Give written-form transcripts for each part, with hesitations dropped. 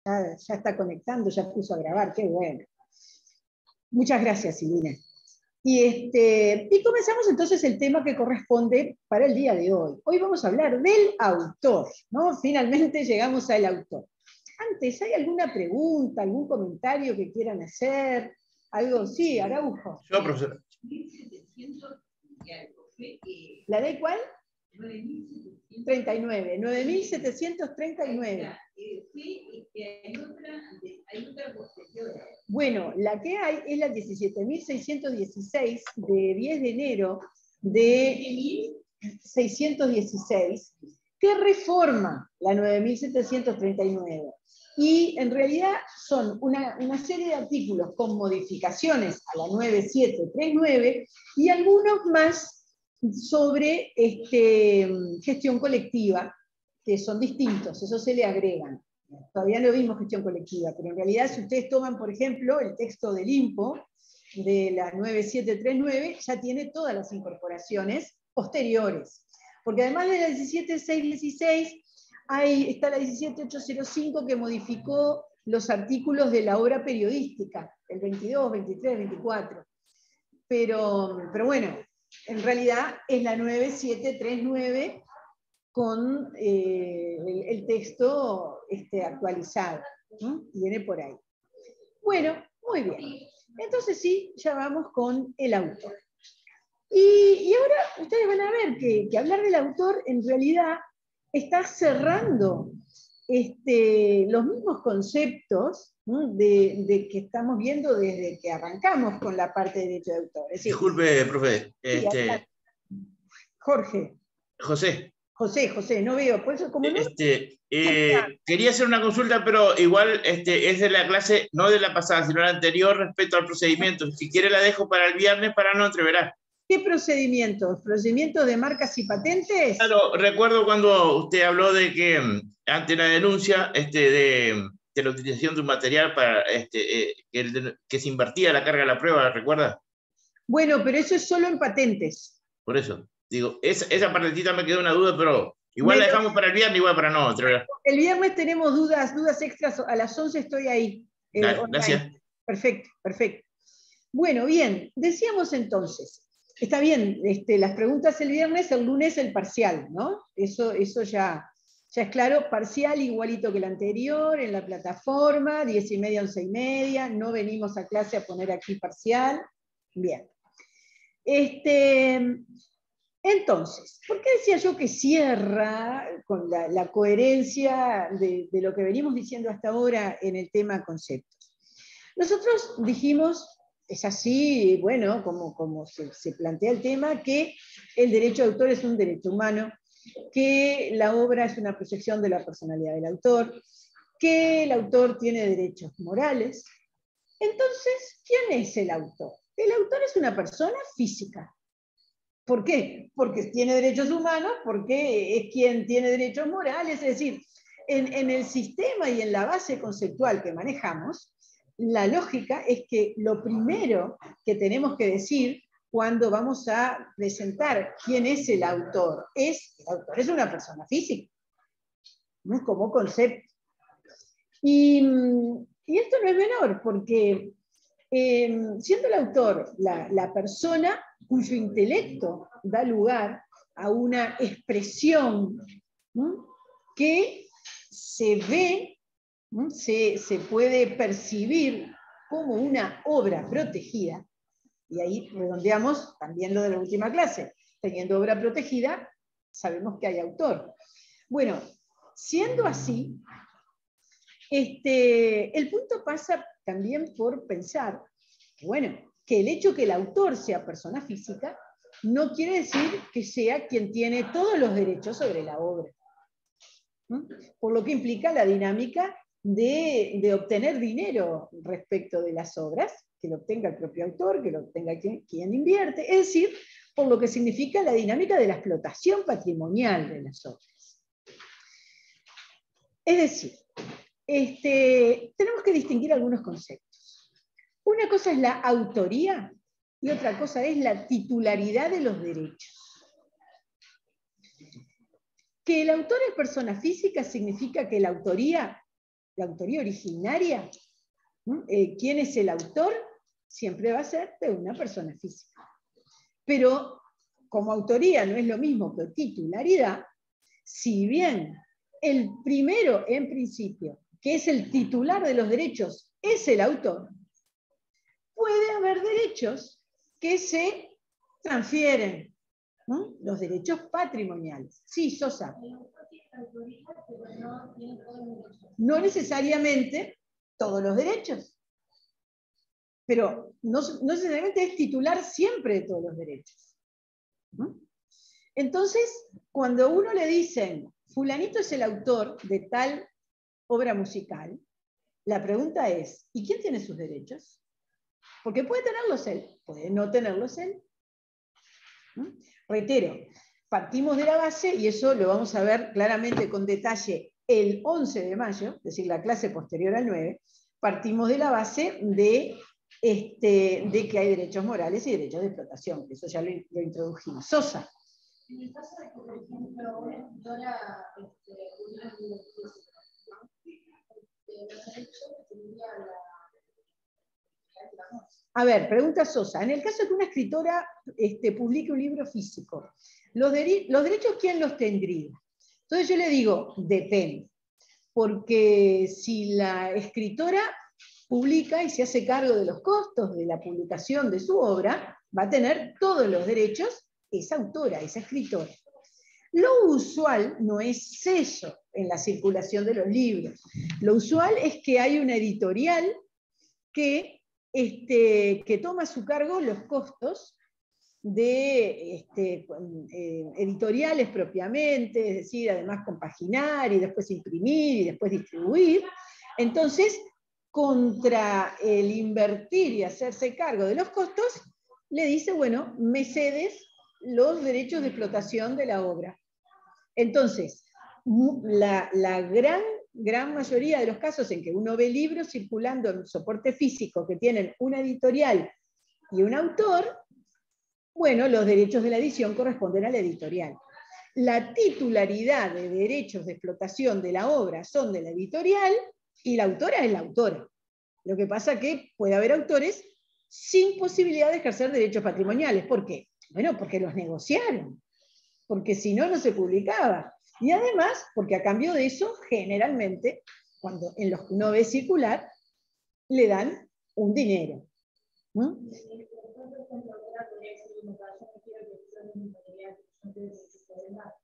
Ya está conectando, ya puso a grabar, qué bueno. Muchas gracias, Silvina. Y comenzamos entonces el tema que corresponde para el día de hoy. Hoy vamos a hablar del autor, ¿no? Finalmente llegamos al autor. Antes, ¿hay alguna pregunta, algún comentario que quieran hacer? ¿Algo? Sí, Araujo. Yo, profesor. ¿La ley cuál? 39, 9.739. Bueno, la que hay es la 17.616 de 10 de enero de 616, que reforma la 9.739. Y en realidad son una serie de artículos con modificaciones a la 9739 y algunos más sobre gestión colectiva, que son distintos, eso se le agregan. Todavía no vimos gestión colectiva, pero en realidad si ustedes toman, por ejemplo, el texto del INPO, de la 9739, ya tiene todas las incorporaciones posteriores. Porque además de la 17616, está la 17805 que modificó los artículos de la obra periodística, el 22, 23, 24. Pero bueno, en realidad es la 9739 con el texto actualizado. ¿No? Viene por ahí. Bueno, muy bien. Entonces sí, ya vamos con el autor. Y ahora ustedes van a ver que hablar del autor en realidad está cerrando los mismos conceptos, ¿no? de que estamos viendo desde que arrancamos con la parte de derecho de autor. Es decir, disculpe, profe. Jorge. José, no veo. Por eso, como no... quería hacer una consulta, pero igual es de la clase, no de la pasada, sino la anterior respecto al procedimiento. Si quiere la dejo para el viernes para no entreverar. ¿Qué procedimientos? ¿Procedimientos de marcas y patentes? Claro, recuerdo cuando usted habló de que ante la denuncia de la utilización de un material para que se invertía la carga de la prueba, ¿recuerda? Bueno, pero eso es solo en patentes. Por eso, digo, esa partecita me quedó una duda, pero igual la dejamos para el viernes, igual para no. El viernes tenemos dudas extras, a las 11 estoy ahí. Dale, gracias. Perfecto. Bueno, bien, decíamos entonces, está bien, las preguntas el viernes, el lunes el parcial, ¿no? Eso ya es claro, parcial igualito que el anterior, en la plataforma, 10:30, 11:30, no venimos a clase a poner aquí parcial. Bien. Entonces, ¿por qué decía yo que cierra con la coherencia de lo que venimos diciendo hasta ahora en el tema conceptos? Nosotros dijimos, es así, bueno, como se plantea el tema, que el derecho de autor es un derecho humano, que la obra es una proyección de la personalidad del autor, que el autor tiene derechos morales. Entonces, ¿quién es el autor? El autor es una persona física. ¿Por qué? Porque tiene derechos humanos, porque es quien tiene derechos morales, es decir, en el sistema y en la base conceptual que manejamos, la lógica es que lo primero que tenemos que decir cuando vamos a presentar quién es el autor es una persona física, ¿no? Como concepto. Y esto no es menor, porque siendo el autor la persona cuyo intelecto da lugar a una expresión, ¿no? Que se ve, ¿no? se puede percibir como una obra protegida, y ahí redondeamos también lo de la última clase. Teniendo obra protegida, sabemos que hay autor. Bueno, siendo así, el punto pasa también por pensar que, bueno, que el hecho que el autor sea persona física no quiere decir que sea quien tiene todos los derechos sobre la obra. ¿No? Por lo que implica la dinámica de obtener dinero respecto de las obras, que lo obtenga el propio autor, que lo obtenga quien invierte, es decir, por lo que significa la dinámica de la explotación patrimonial de las obras. Es decir, tenemos que distinguir algunos conceptos. Una cosa es la autoría y otra cosa es la titularidad de los derechos. Que el autor es persona física significa que la autoría la autoría originaria, quién es el autor, siempre va a ser de una persona física. Pero como autoría no es lo mismo que titularidad, si bien el primero en principio, que es el titular de los derechos, es el autor, puede haber derechos que se transfieren, ¿no? Los derechos patrimoniales. Sí, Sosa. No necesariamente todos los derechos, pero no necesariamente es titular siempre de todos los derechos. ¿No? Entonces, cuando a uno le dicen, fulanito es el autor de tal obra musical, la pregunta es, ¿y quién tiene sus derechos? Porque puede tenerlos él, puede no tenerlos él. Reitero, partimos de la base, y eso lo vamos a ver claramente con detalle el 11 de mayo, es decir, la clase posterior al 9, partimos de la base de que hay derechos morales y derechos de explotación, que eso ya lo introdujimos. Sosa. En el caso de que, por ejemplo, una escritora publica un libro físico, ¿no? Los derechos que tendría A ver, pregunta Sosa. En el caso de que una escritora publique un libro físico, ¿los derechos quién los tendría? Entonces yo le digo, depende. Porque si la escritora publica y se hace cargo de los costos de la publicación de su obra, va a tener todos los derechos esa autora, esa escritora. Lo usual no es eso en la circulación de los libros. Lo usual es que hay una editorial que toma a su cargo los costos de editoriales propiamente, es decir, además compaginar y después imprimir y después distribuir. Entonces, contra el invertir y hacerse cargo de los costos, le dice, bueno, me cedes los derechos de explotación de la obra. Entonces, la gran mayoría de los casos en que uno ve libros circulando en soporte físico que tienen una editorial y un autor, bueno, los derechos de la edición corresponden a la editorial. La titularidad de derechos de explotación de la obra son de la editorial y la autora es la autora. Lo que pasa es que puede haber autores sin posibilidad de ejercer derechos patrimoniales. ¿Por qué? Bueno, porque los negociaron, porque si no, no se publicaba. Y además, porque a cambio de eso, generalmente, cuando en los que uno ve circular, le dan un dinero. ¿No?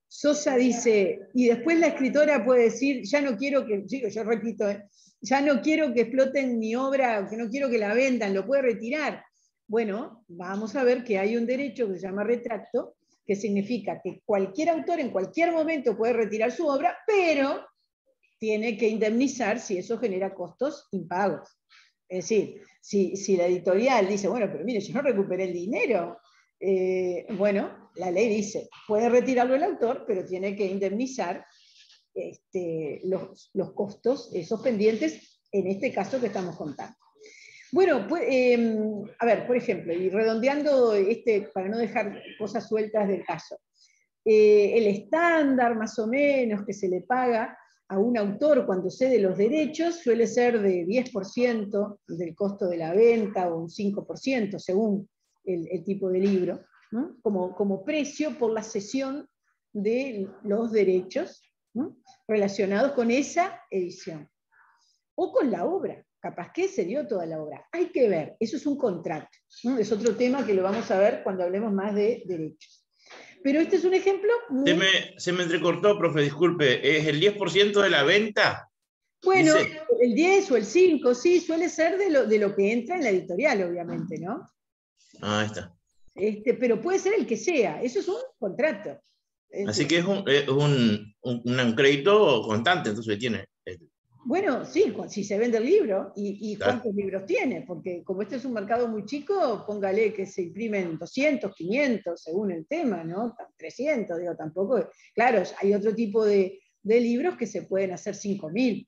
Sosa dice, y después la escritora puede decir, ya no quiero que, yo repito, ya no quiero que exploten mi obra, que no quiero que la vendan, lo puede retirar. Bueno, vamos a ver que hay un derecho que se llama retracto, que significa que cualquier autor en cualquier momento puede retirar su obra, pero tiene que indemnizar si eso genera costos impagos. Es decir, si la editorial dice, bueno, pero mire, yo no recuperé el dinero, bueno, la ley dice, puede retirarlo el autor, pero tiene que indemnizar los costos, esos pendientes, en este caso que estamos contando. Bueno, pues, a ver, por ejemplo, y redondeando para no dejar cosas sueltas del caso, el estándar más o menos que se le paga a un autor cuando cede los derechos suele ser de 10% del costo de la venta o un 5% según el tipo de libro, ¿no? como precio por la cesión de los derechos, ¿no? relacionados con esa edición. O con la obra, capaz que se dio toda la obra. Hay que ver, eso es un contrato, ¿no? Es otro tema que lo vamos a ver cuando hablemos más de derechos. Pero este es un ejemplo muy... Se me entrecortó, profe, disculpe. ¿Es el 10% de la venta? Bueno, Dice. El 10 o el 5, sí, suele ser de lo que entra en la editorial, obviamente, ¿no? Ah, ahí está. Pero puede ser el que sea, eso es un contrato. Así que es un crédito constante, entonces tiene. Bueno, sí, si se vende el libro, y Claro. cuántos libros tiene, porque como este es un mercado muy chico, póngale que se imprimen 200, 500, según el tema, ¿no? 300, digo, tampoco. Claro, hay otro tipo de libros que se pueden hacer 5.000,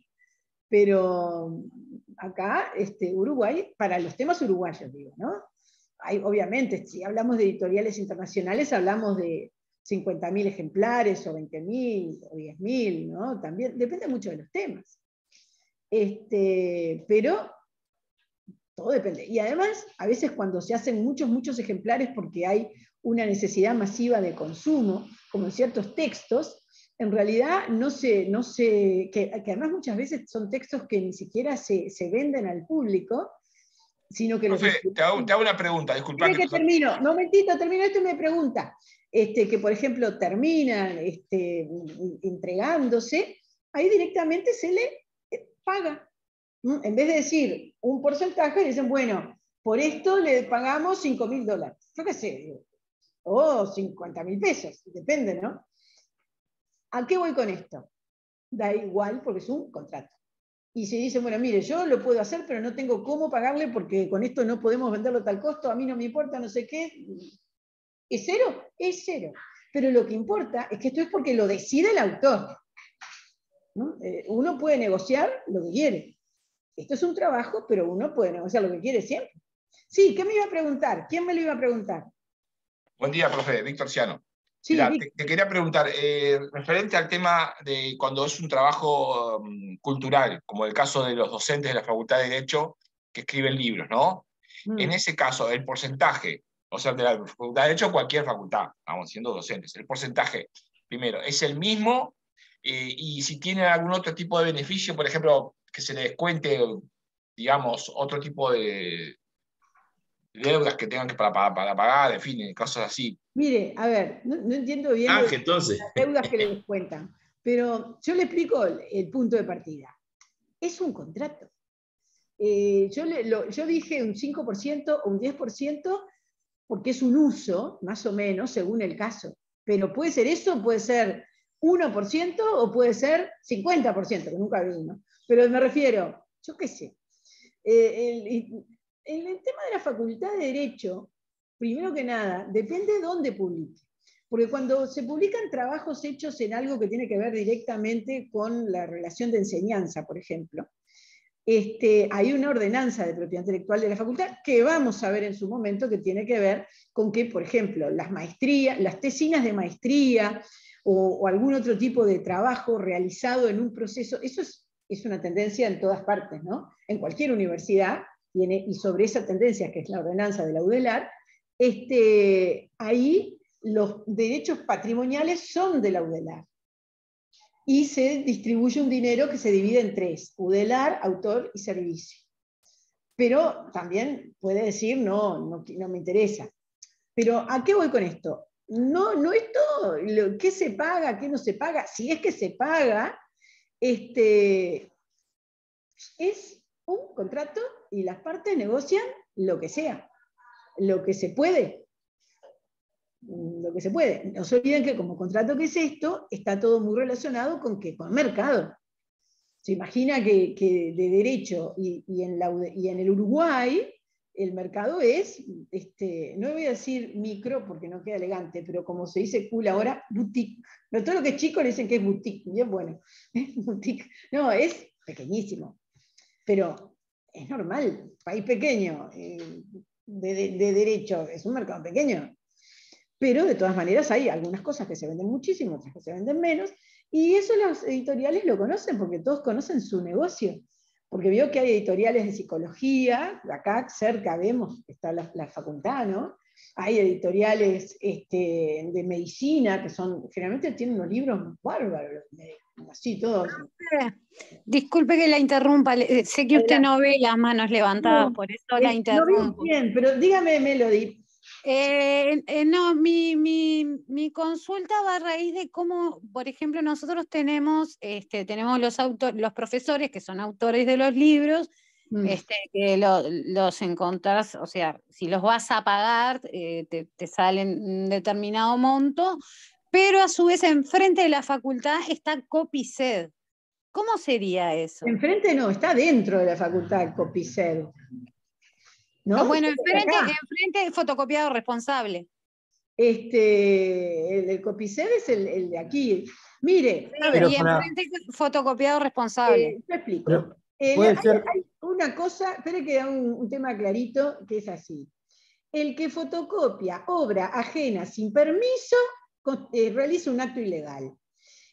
pero acá, Uruguay, para los temas uruguayos, digo, ¿no? Obviamente, si hablamos de editoriales internacionales, hablamos de 50.000 ejemplares, o 20.000, o 10.000, ¿no? También depende mucho de los temas. Pero todo depende. Y además, a veces cuando se hacen muchos ejemplares porque hay una necesidad masiva de consumo, como en ciertos textos, en realidad que además muchas veces son textos que ni siquiera se venden al público, sino que Profe, los... te hago una pregunta, disculpa que termino, momentito, termino esto y me pregunta. Que por ejemplo terminan entregándose, ahí directamente se le paga. En vez de decir un porcentaje, dicen, bueno, por esto le pagamos $5.000. Yo qué sé, o 50.000 pesos, depende, ¿no? ¿A qué voy con esto? Da igual porque es un contrato. Y se dice, bueno, mire, yo lo puedo hacer, pero no tengo cómo pagarle porque con esto no podemos venderlo a tal costo, a mí no me importa, no sé qué. ¿Es cero? Es cero. Pero lo que importa es que esto es porque lo decide el autor, ¿no? Uno puede negociar lo que quiere. Esto es un trabajo, pero uno puede negociar lo que quiere siempre. Sí, ¿qué me iba a preguntar? ¿Quién me lo iba a preguntar? Buen día, profe, Víctor Ciano. Sí, Mira, te quería preguntar, referente al tema de cuando es un trabajo cultural, como el caso de los docentes de la Facultad de Derecho que escriben libros, ¿no? En ese caso, el porcentaje, o sea, de la Facultad de Derecho, cualquier facultad, vamos siendo docentes, el porcentaje, primero, ¿es el mismo? Y si tienen algún otro tipo de beneficio, por ejemplo, que se les descuente, digamos, otro tipo de deudas que tengan que para pagar, en fin, cosas así. Mire, a ver, no entiendo bien Ángel, entonces. las deudas que le descuentan, pero yo le explico el punto de partida. Es un contrato. Yo dije un 5% o un 10% porque es un uso, más o menos, según el caso. Pero puede ser eso, puede ser 1% o puede ser 50%, que nunca vi, ¿no? Pero me refiero, yo qué sé. En el tema de la Facultad de Derecho, primero que nada, depende de dónde publique. Porque cuando se publican trabajos hechos en algo que tiene que ver directamente con la relación de enseñanza, por ejemplo, hay una ordenanza de propiedad intelectual de la facultad que vamos a ver en su momento que tiene que ver con que, por ejemplo, las maestrías, las tesinas de maestría o algún otro tipo de trabajo realizado en un proceso, eso es una tendencia en todas partes, ¿no? En cualquier universidad, y sobre esa tendencia, que es la ordenanza de la UDELAR, ahí los derechos patrimoniales son de la UDELAR. Y se distribuye un dinero que se divide en 3, UDELAR, autor y servicio. Pero también puede decir, no me interesa. Pero ¿a qué voy con esto? No es todo, ¿qué se paga, qué no se paga? Si es que se paga, es un contrato y las partes negocian lo que sea, lo que se puede. Lo que se puede. No se olviden que como contrato que es esto, está todo muy relacionado con mercado. Se imagina que de derecho y en el Uruguay el mercado es, no voy a decir micro porque no queda elegante, pero como se dice cool ahora, boutique. Pero todo lo que es chico le dicen que es boutique, y es bueno. Boutique. No, es pequeñísimo. Pero es normal, país pequeño, de derecho, es un mercado pequeño. Pero de todas maneras hay algunas cosas que se venden muchísimo, otras que se venden menos, y eso los editoriales lo conocen, porque todos conocen su negocio. Porque veo que hay editoriales de psicología, acá cerca vemos, está la facultad, ¿no? Hay editoriales de medicina, que generalmente tienen unos libros bárbaros, así todos. Disculpe que la interrumpa, sé que usted no ve las manos levantadas, por eso la interrumpo. No veo bien, pero dígame, Melody. No, mi consulta va a raíz de cómo, por ejemplo, nosotros tenemos los profesores que son autores de los libros, que los encontrás, o sea, si los vas a pagar, te salen un determinado monto, pero a su vez enfrente de la facultad está Copiced. ¿Cómo sería eso? Enfrente no, está dentro de la facultad Copiced. ¿No? Bueno, enfrente fotocopiado responsable. El Copiced es el de aquí. Mire, a ver, y enfrente fotocopiado responsable. Te explico. Hay una cosa, espere que da un tema clarito, que es así. El que fotocopia obra ajena sin permiso realiza un acto ilegal.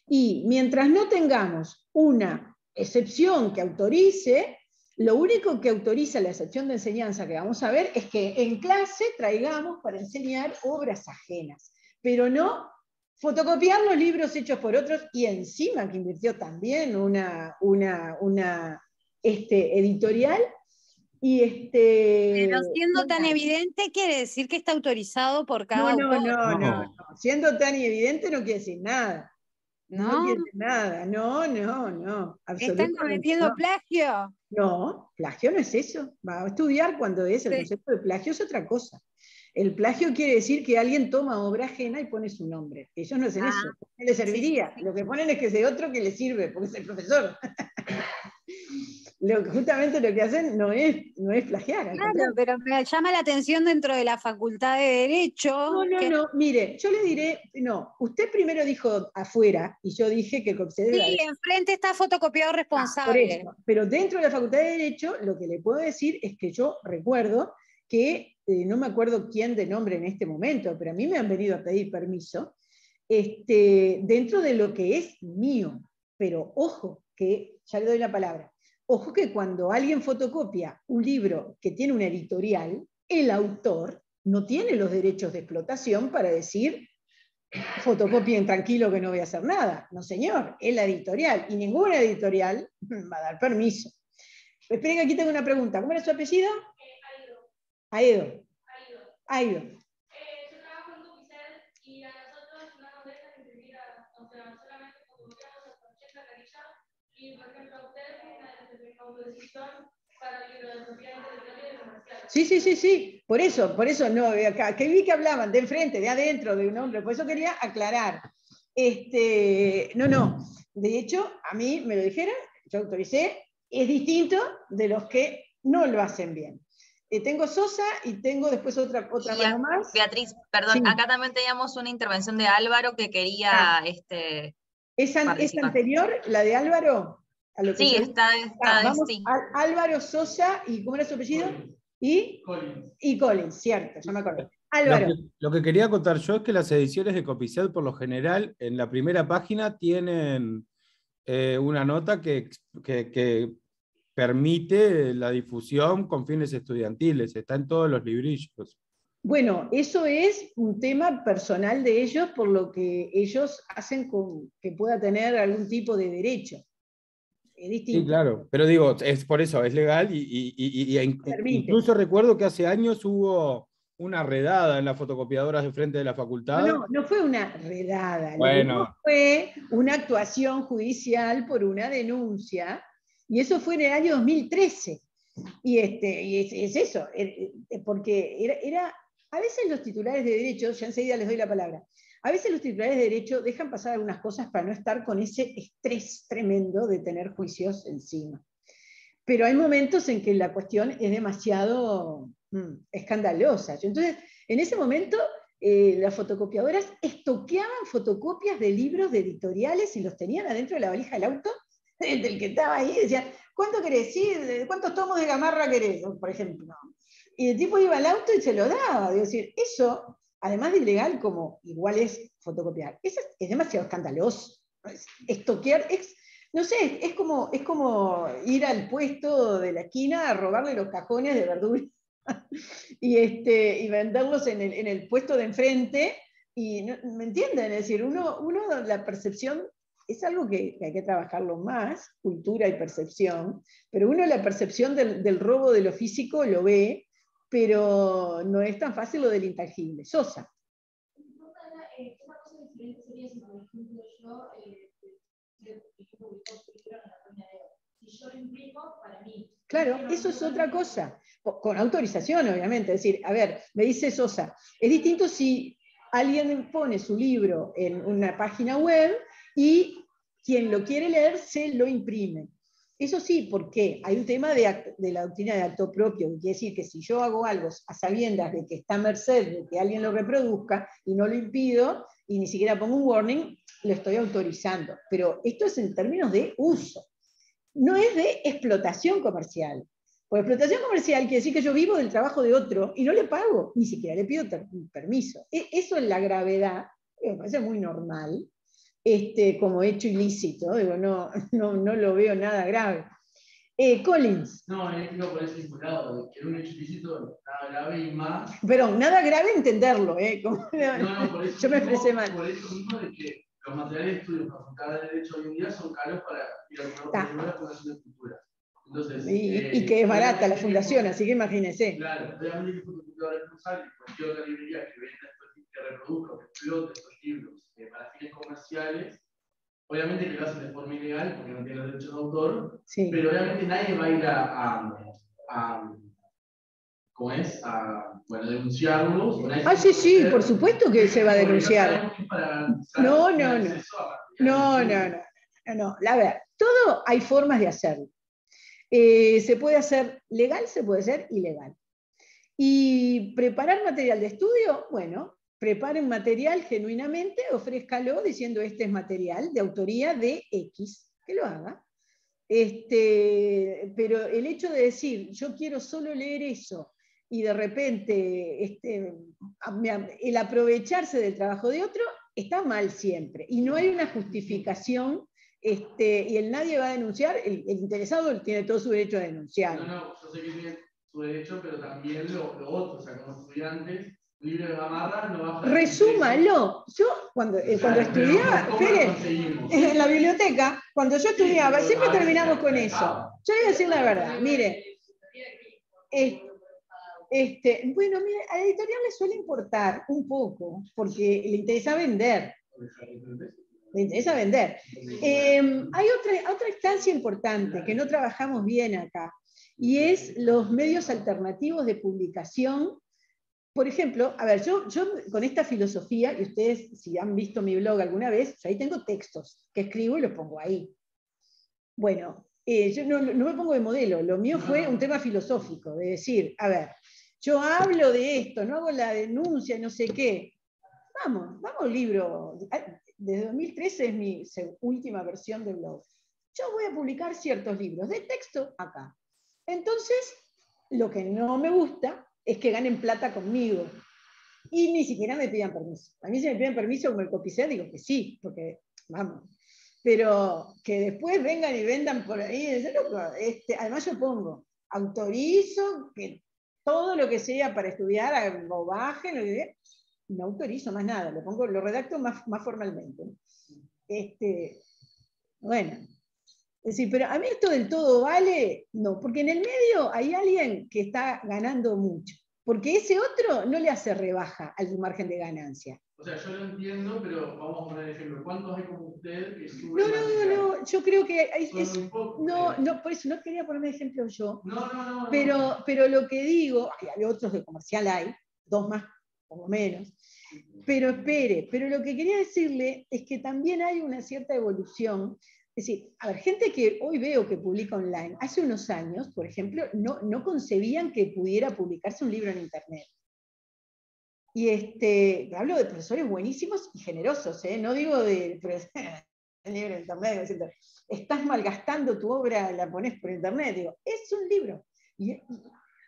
Y mientras no tengamos una excepción que autorice, lo único que autoriza la excepción de enseñanza que vamos a ver es que en clase traigamos para enseñar obras ajenas, pero no fotocopiar los libros hechos por otros, y encima que invirtió también una editorial. Pero siendo tan evidente, quiere decir que está autorizado por cada autor. No. Siendo tan evidente no quiere decir nada. No quiere decir nada. No. ¿Están cometiendo plagio? No, plagio no es eso. Va a estudiar cuando es el concepto de plagio, es otra cosa. El plagio quiere decir que alguien toma obra ajena y pone su nombre. Ellos no hacen eso. ¿Qué le serviría? Sí. Lo que ponen es que es de otro que le sirve, porque es el profesor. Justamente lo que hacen no es plagiar. Claro, pero me llama la atención dentro de la Facultad de Derecho. No, mire, yo le diré, no, usted primero dijo afuera, y yo dije que Copcede... Sí, enfrente está fotocopiado responsable. Por eso, pero dentro de la Facultad de Derecho, lo que le puedo decir es que yo recuerdo que, no me acuerdo quién de nombre en este momento, pero a mí me han venido a pedir permiso, dentro de lo que es mío, pero ojo, que ya le doy la palabra, ojo que cuando alguien fotocopia un libro que tiene una editorial, el autor no tiene los derechos de explotación para decir, fotocopien tranquilo que no voy a hacer nada. No señor, es la editorial, y ninguna editorial va a dar permiso. Esperen que aquí tengo una pregunta. ¿Cómo era su apellido? Aedo. Aido. Yo trabajo en Copicel y a nosotros no nos dejan imprimir, o sea, solamente fotocopiamos hasta 80 carillas, y por ejemplo a ustedes una autorización para el libro de propiedad intelectual y comercial. Sí, por eso no, acá, que vi que hablaban de enfrente, de adentro, de un hombre, por eso quería aclarar. No, de hecho, a mí me lo dijeron, yo autoricé, es distinto de los que no lo hacen bien. Tengo Sosa y tengo después otra mano más. Beatriz, perdón, sí. Acá también teníamos una intervención de Álvaro que quería ¿Es anterior, la de Álvaro? A lo que sí, vamos, sí. Álvaro Sosa, ¿y cómo era su apellido? Y Collins, cierto, ya me acuerdo. Álvaro. Lo que quería contar yo es que las ediciones de Copicel, por lo general, en la primera página tienen una nota que permite la difusión con fines estudiantiles, está en todos los librillos. Bueno, eso es un tema personal de ellos, por lo que ellos hacen que pueda tener algún tipo de derecho. Es distinto. Sí, claro, pero digo, es por eso, es legal y incluso recuerdo que hace años hubo una redada en las fotocopiadoras de frente de la facultad. No fue una redada, bueno. Fue una actuación judicial por una denuncia. Y eso fue en el año 2013. Y es eso, porque era, a veces los titulares de derecho, ya enseguida les doy la palabra, a veces los titulares de derecho dejan pasar algunas cosas para no estar con ese estrés tremendo de tener juicios encima. Pero hay momentos en que la cuestión es demasiado escandalosa. Entonces, en ese momento, las fotocopiadoras estoqueaban fotocopias de libros de editoriales y los tenían adentro de la valija del auto, del que estaba ahí, decían, ¿cuánto querés? ¿Sí? ¿Cuántos tomos de Gamarra querés? Por ejemplo. Y el tipo iba al auto y se lo daba. Es decir, eso, además de ilegal, como igual es fotocopiar, eso es demasiado escandaloso. Estoquear, no sé, es como ir al puesto de la esquina a robarle los cajones de verduras y venderlos en el puesto de enfrente. Y, ¿me entienden? Es decir, uno la percepción es algo que hay que trabajarlo más, cultura y percepción, pero uno la percepción del robo de lo físico lo ve, pero no es tan fácil lo del intangible. Sosa. Una cosa diferente sería si, por ejemplo, yo publico su libro en la página de web. Si yo lo imprimo, para mí. Claro, eso es otra cosa, con autorización, obviamente. Es decir, a ver, me dice Sosa, es distinto si alguien pone su libro en una página web y quien lo quiere leer se lo imprime. Eso sí, porque hay un tema de la doctrina de acto propio, que quiere decir que si yo hago algo a sabiendas de que está a merced de que alguien lo reproduzca y no lo impido, y ni siquiera pongo un warning, lo estoy autorizando. Pero esto es en términos de uso. No es de explotación comercial. Por explotación comercial quiere decir que yo vivo del trabajo de otro y no le pago, ni siquiera le pido permiso. Eso es la gravedad, que me parece muy normal, como hecho ilícito. Digo, no lo veo nada grave. Collins. No, digo por ese lado, que era un hecho ilícito, nada grave y más. Pero nada grave entenderlo, No, por eso yo me expresé mal. Por eso mismo de que los materiales de estudio para Facultad de Derecho hoy en día son caros para ir a la Fundación de Cultura. Entonces, y que es barata la fundación, así que imagínense. Claro, obviamente que fue responsable, cualquier otra librería que venda que reproduzca o que explote estos libros para fines comerciales, obviamente que lo hacen de forma ilegal porque no tienen los derechos de autor, sí. Pero obviamente nadie va a ir a denunciarlos. Sí, por supuesto que se va a denunciar. No. A ver, todo hay formas de hacerlo. Se puede hacer legal, se puede hacer ilegal. Y preparar material de estudio, bueno, preparen material genuinamente, ofrézcalo diciendo este es material de autoría de X, que lo haga. Pero el hecho de decir, yo quiero solo leer eso, y de repente el aprovecharse del trabajo de otro, está mal siempre. Y no hay una justificación, y nadie va a denunciar, el interesado tiene todo su derecho a denunciar. No, yo sé que tiene su derecho, pero también lo otro, o sea, como estudiantes, libre de Gamarra no va a... Resúmalo. Yo cuando estudiaba, en la biblioteca, cuando yo estudiaba, siempre terminamos con eso. Yo voy a decir la verdad, mire, bueno, mire, a la editorial le suele importar un poco, porque le interesa vender. Le interesa vender. Hay otra instancia importante que no trabajamos bien acá, y es los medios alternativos de publicación. Por ejemplo, a ver, yo con esta filosofía, y ustedes si han visto mi blog alguna vez, ahí tengo textos que escribo y los pongo ahí. Bueno, yo no me pongo de modelo, lo mío fue un tema filosófico, de decir, a ver, yo hablo de esto, no hago la denuncia, no sé qué. Vamos libro. Desde 2013 es mi última versión de blog. Yo voy a publicar ciertos libros de texto acá. Entonces, lo que no me gusta es que ganen plata conmigo. Y ni siquiera me pidan permiso. A mí si me piden permiso como el copicé, digo que sí, porque vamos. Pero que después vengan y vendan por ahí, además yo pongo, autorizo que todo lo que sea para estudiar, lo bajen, no autorizo más nada, lo redacto más formalmente. Bueno, es decir, pero a mí esto del todo vale, no, porque en el medio hay alguien que está ganando mucho, porque ese otro no le hace rebaja al margen de ganancia. O sea, yo lo entiendo, pero vamos a poner ejemplo. ¿Cuántos hay como usted que suben? No, yo creo que por eso no quería ponerme de ejemplo yo. No. Pero lo que digo, hay otros de comercial hay, 2 más, por lo menos. Pero lo que quería decirle es que también hay una cierta evolución. Es decir, a ver, gente que hoy veo que publica online, hace unos años, por ejemplo, no concebían que pudiera publicarse un libro en Internet. Y hablo de profesores buenísimos y generosos, no digo de libro en Internet, diciendo, estás malgastando tu obra, la pones por Internet. Digo, es un libro. Y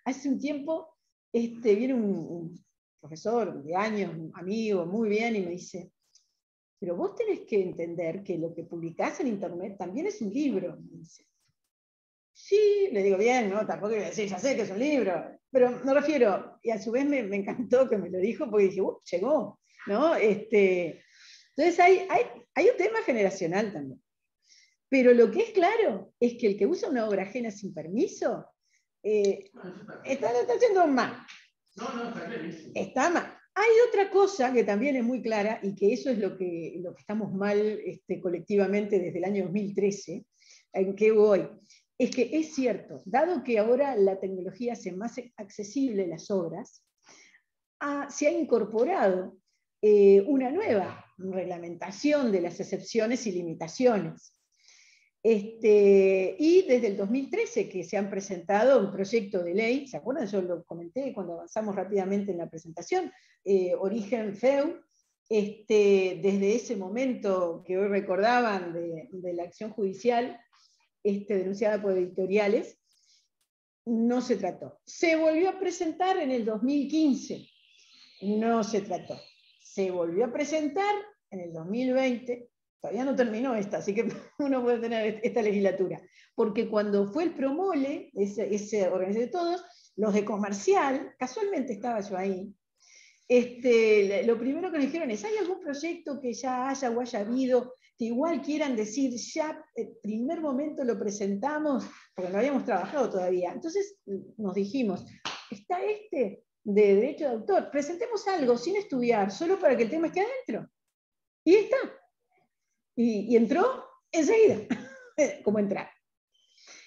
hace un tiempo viene un profesor de años, un amigo, muy bien, y me dice, pero vos tenés que entender que lo que publicás en Internet también es un libro. Me dice, sí, le digo, bien, no, tampoco voy a decir, ya sé que es un libro, pero me refiero, y a su vez me encantó que me lo dijo, porque dije, llegó, ¿no? Entonces hay un tema generacional también. Pero lo que es claro es que el que usa una obra ajena sin permiso, está haciendo mal. No, está clarísimo. Está mal. Hay otra cosa que también es muy clara, y que eso es lo que estamos mal colectivamente desde el año 2013, en que voy. Es que es cierto, dado que ahora la tecnología hace más accesible las obras, se ha incorporado una nueva reglamentación de las excepciones y limitaciones. Y desde el 2013 que se han presentado un proyecto de ley, ¿se acuerdan? Yo lo comenté cuando avanzamos rápidamente en la presentación, Origen FEU, desde ese momento que hoy recordaban de la acción judicial denunciada por editoriales, no se trató. Se volvió a presentar en el 2015, no se trató. Se volvió a presentar en el 2020, todavía no terminó esta, así que uno puede tener esta legislatura, porque cuando fue el Promole, ese organización de todos, los de comercial, casualmente estaba yo ahí, lo primero que nos dijeron es, ¿hay algún proyecto que ya haya o haya habido, que igual quieran decir, ya el primer momento lo presentamos, porque no habíamos trabajado todavía? Entonces nos dijimos, está de derecho de autor, presentemos algo sin estudiar, solo para que el tema esté adentro. Y está. Y entró enseguida, como entrar.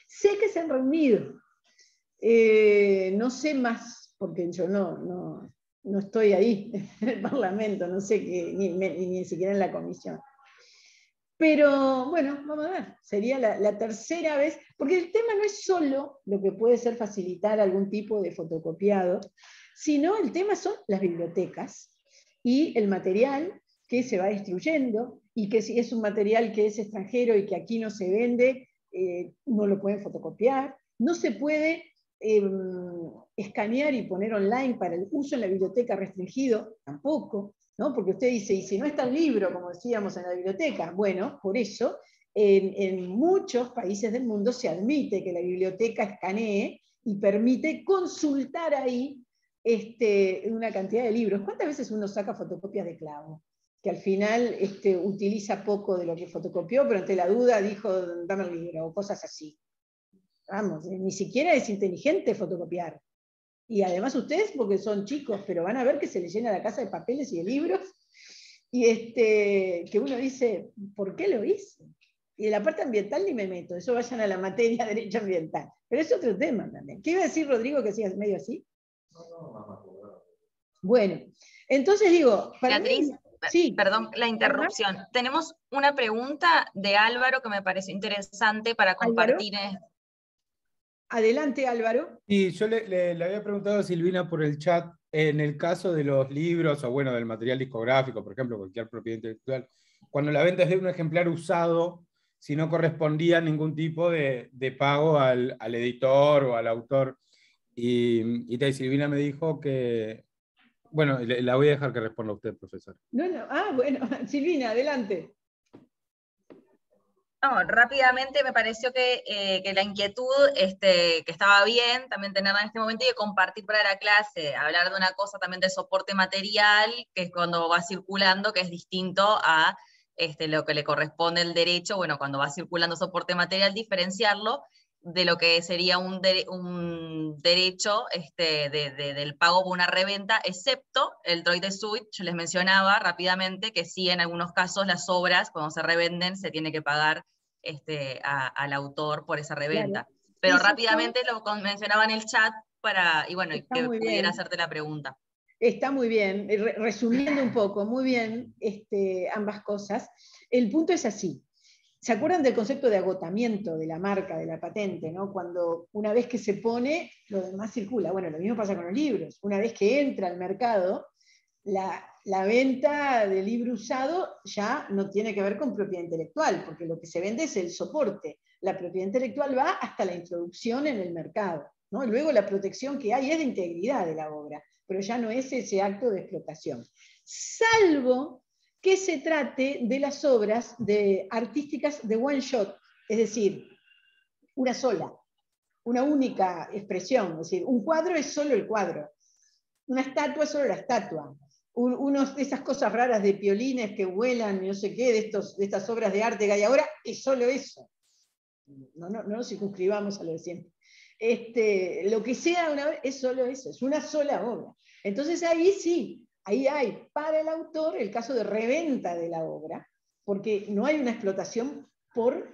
Sé que se han reunido, no sé más, porque yo no estoy ahí en el Parlamento, no sé ni siquiera en la comisión. Pero bueno, vamos a ver, sería la tercera vez, porque el tema no es solo lo que puede ser facilitar algún tipo de fotocopiado, sino el tema son las bibliotecas y el material que se va destruyendo, y que si es un material que es extranjero y que aquí no se vende, no lo pueden fotocopiar, no se puede escanear y poner online para el uso en la biblioteca restringido, tampoco, ¿no? Porque usted dice, y si no está el libro, como decíamos, en la biblioteca, bueno, por eso en muchos países del mundo se admite que la biblioteca escanee y permite consultar ahí una cantidad de libros. ¿Cuántas veces uno saca fotocopias de clavo? Que al final utiliza poco de lo que fotocopió, pero ante la duda dijo, dame el libro, o cosas así. Vamos, ni siquiera es inteligente fotocopiar. Y además ustedes, porque son chicos, pero van a ver que se les llena la casa de papeles y de libros, y que uno dice, ¿por qué lo hice? Y de la parte ambiental ni me meto, eso vayan a la materia de derecho ambiental. Pero es otro tema también. ¿Qué iba a decir Rodrigo, que sigas medio así? Bueno, entonces digo, para Beatriz, mí, sí. Perdón la interrupción. Tenemos una pregunta de Álvaro que me pareció interesante para compartir. Adelante, Álvaro. Sí, yo le había preguntado a Silvina por el chat, en el caso de los libros, o bueno, del material discográfico, por ejemplo, cualquier propiedad intelectual, cuando la venta es de un ejemplar usado, si no correspondía ningún tipo de pago al editor o al autor. Y Silvina me dijo que, bueno, la voy a dejar que responda usted, profesor. No, bueno, Silvina, adelante. No, rápidamente me pareció que la inquietud que estaba bien también tenerla en este momento y de compartir para la clase, hablar de una cosa también de soporte material, que es cuando va circulando, que es distinto a lo que le corresponde el derecho, bueno, cuando va circulando soporte material, diferenciarlo de lo que sería un derecho del pago por una reventa, excepto el droit de suite. Yo les mencionaba rápidamente que sí, en algunos casos las obras, cuando se revenden, se tiene que pagar al autor por esa reventa. Claro. Pero eso rápidamente lo mencionaba en el chat y bueno, que pudiera hacerte la pregunta. Está muy bien, resumiendo un poco, muy bien ambas cosas. El punto es así. ¿Se acuerdan del concepto de agotamiento de la marca, de la patente, ¿no? Cuando una vez que se pone, lo demás circula. Bueno, lo mismo pasa con los libros. Una vez que entra al mercado, la venta del libro usado ya no tiene que ver con propiedad intelectual, porque lo que se vende es el soporte. La propiedad intelectual va hasta la introducción en el mercado, ¿no? Y luego la protección que hay es de integridad de la obra, pero ya no es ese acto de explotación. Salvo que se trate de las obras artísticas de one shot, es decir, una sola, una única expresión, es decir, un cuadro es solo el cuadro, una estatua es solo la estatua, de esas cosas raras de piolines que vuelan, no sé qué, de estas obras de arte que hay ahora, es solo eso. No nos circunscribamos a lo de siempre. Lo que sea una vez es solo eso, es una sola obra. Entonces ahí sí, ahí hay para el autor el caso de reventa de la obra, porque no hay una explotación por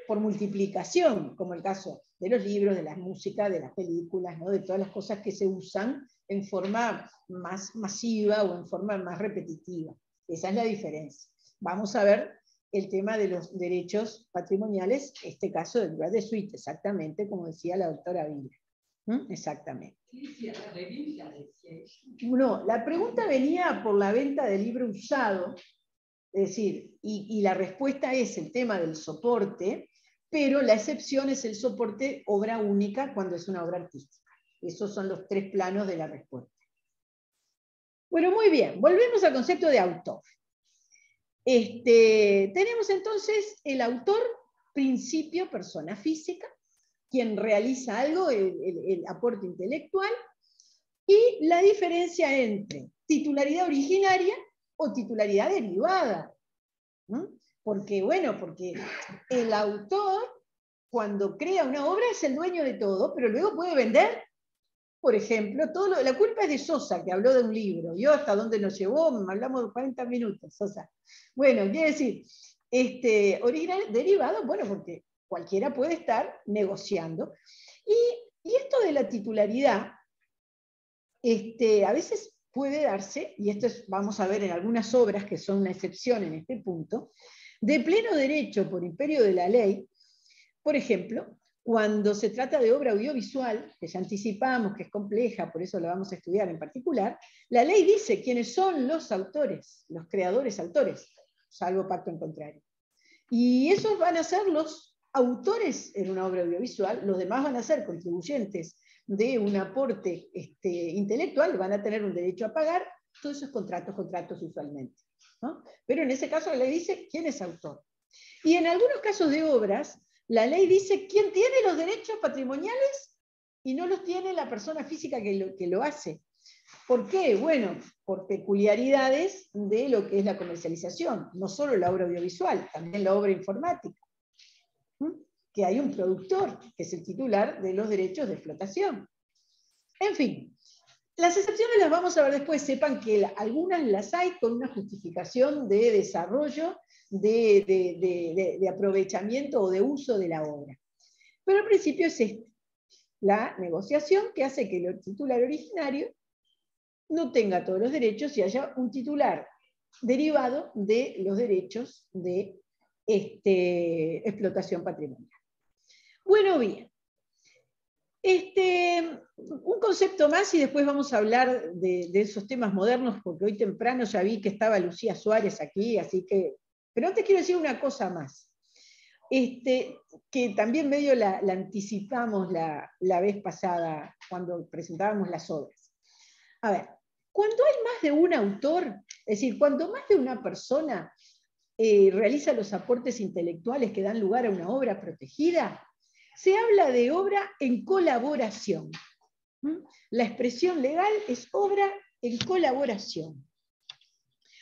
multiplicación, como el caso de los libros, de la música, de las películas, ¿no? De todas las cosas que se usan en forma más masiva o en forma más repetitiva. Esa es la diferencia. Vamos a ver el tema de los derechos patrimoniales, este caso del droit de suite, exactamente como decía la doctora Villa. Exactamente. No, la pregunta venía por la venta del libro usado, es decir, y la respuesta es el tema del soporte, pero la excepción es el soporte obra única cuando es una obra artística. Esos son los tres planos de la respuesta. Bueno, muy bien, volvemos al concepto de autor. Tenemos entonces el autor, principio, persona física, quien realiza algo, el aporte intelectual, y la diferencia entre titularidad originaria o titularidad derivada. ¿No? Porque el autor, cuando crea una obra, es el dueño de todo, pero luego puede vender. Por ejemplo, la culpa es de Sosa, que habló de un libro. ¿Vio hasta dónde nos llevó? Hablamos de 40 minutos, Sosa. Bueno, quiere decir, original, derivado, bueno, porque cualquiera puede estar negociando. Y esto de la titularidad, a veces puede darse, y esto vamos a ver en algunas obras que son una excepción en este punto, de pleno derecho por imperio de la ley. Por ejemplo, cuando se trata de obra audiovisual, que ya anticipamos que es compleja, por eso la vamos a estudiar en particular, la ley dice quiénes son los autores, los creadores autores, salvo pacto en contrario. Y esos van a ser los autores en una obra audiovisual, los demás van a ser contribuyentes de un aporte intelectual, van a tener un derecho a pagar, todos esos contratos usualmente, ¿no? Pero en ese caso la ley dice quién es autor. Y en algunos casos de obras, la ley dice quién tiene los derechos patrimoniales y no los tiene la persona física que lo hace. ¿Por qué? Bueno, por peculiaridades de lo que es la comercialización, no solo la obra audiovisual, también la obra informática. Que hay un productor, que es el titular de los derechos de explotación. En fin, las excepciones las vamos a ver después. Sepan que algunas las hay con una justificación de desarrollo, de aprovechamiento o de uso de la obra. Pero al principio es la negociación que hace que el titular originario no tenga todos los derechos y haya un titular derivado de los derechos de explotación patrimonial. Bueno, bien. Un concepto más y después vamos a hablar de esos temas modernos, porque hoy temprano ya vi que estaba Lucía Suárez aquí, así que... Pero antes quiero decir una cosa más, que también medio la anticipamos la vez pasada cuando presentábamos las obras. A ver, cuando hay más de un autor, es decir, cuando más de una persona realiza los aportes intelectuales que dan lugar a una obra protegida, se habla de obra en colaboración. La expresión legal es obra en colaboración.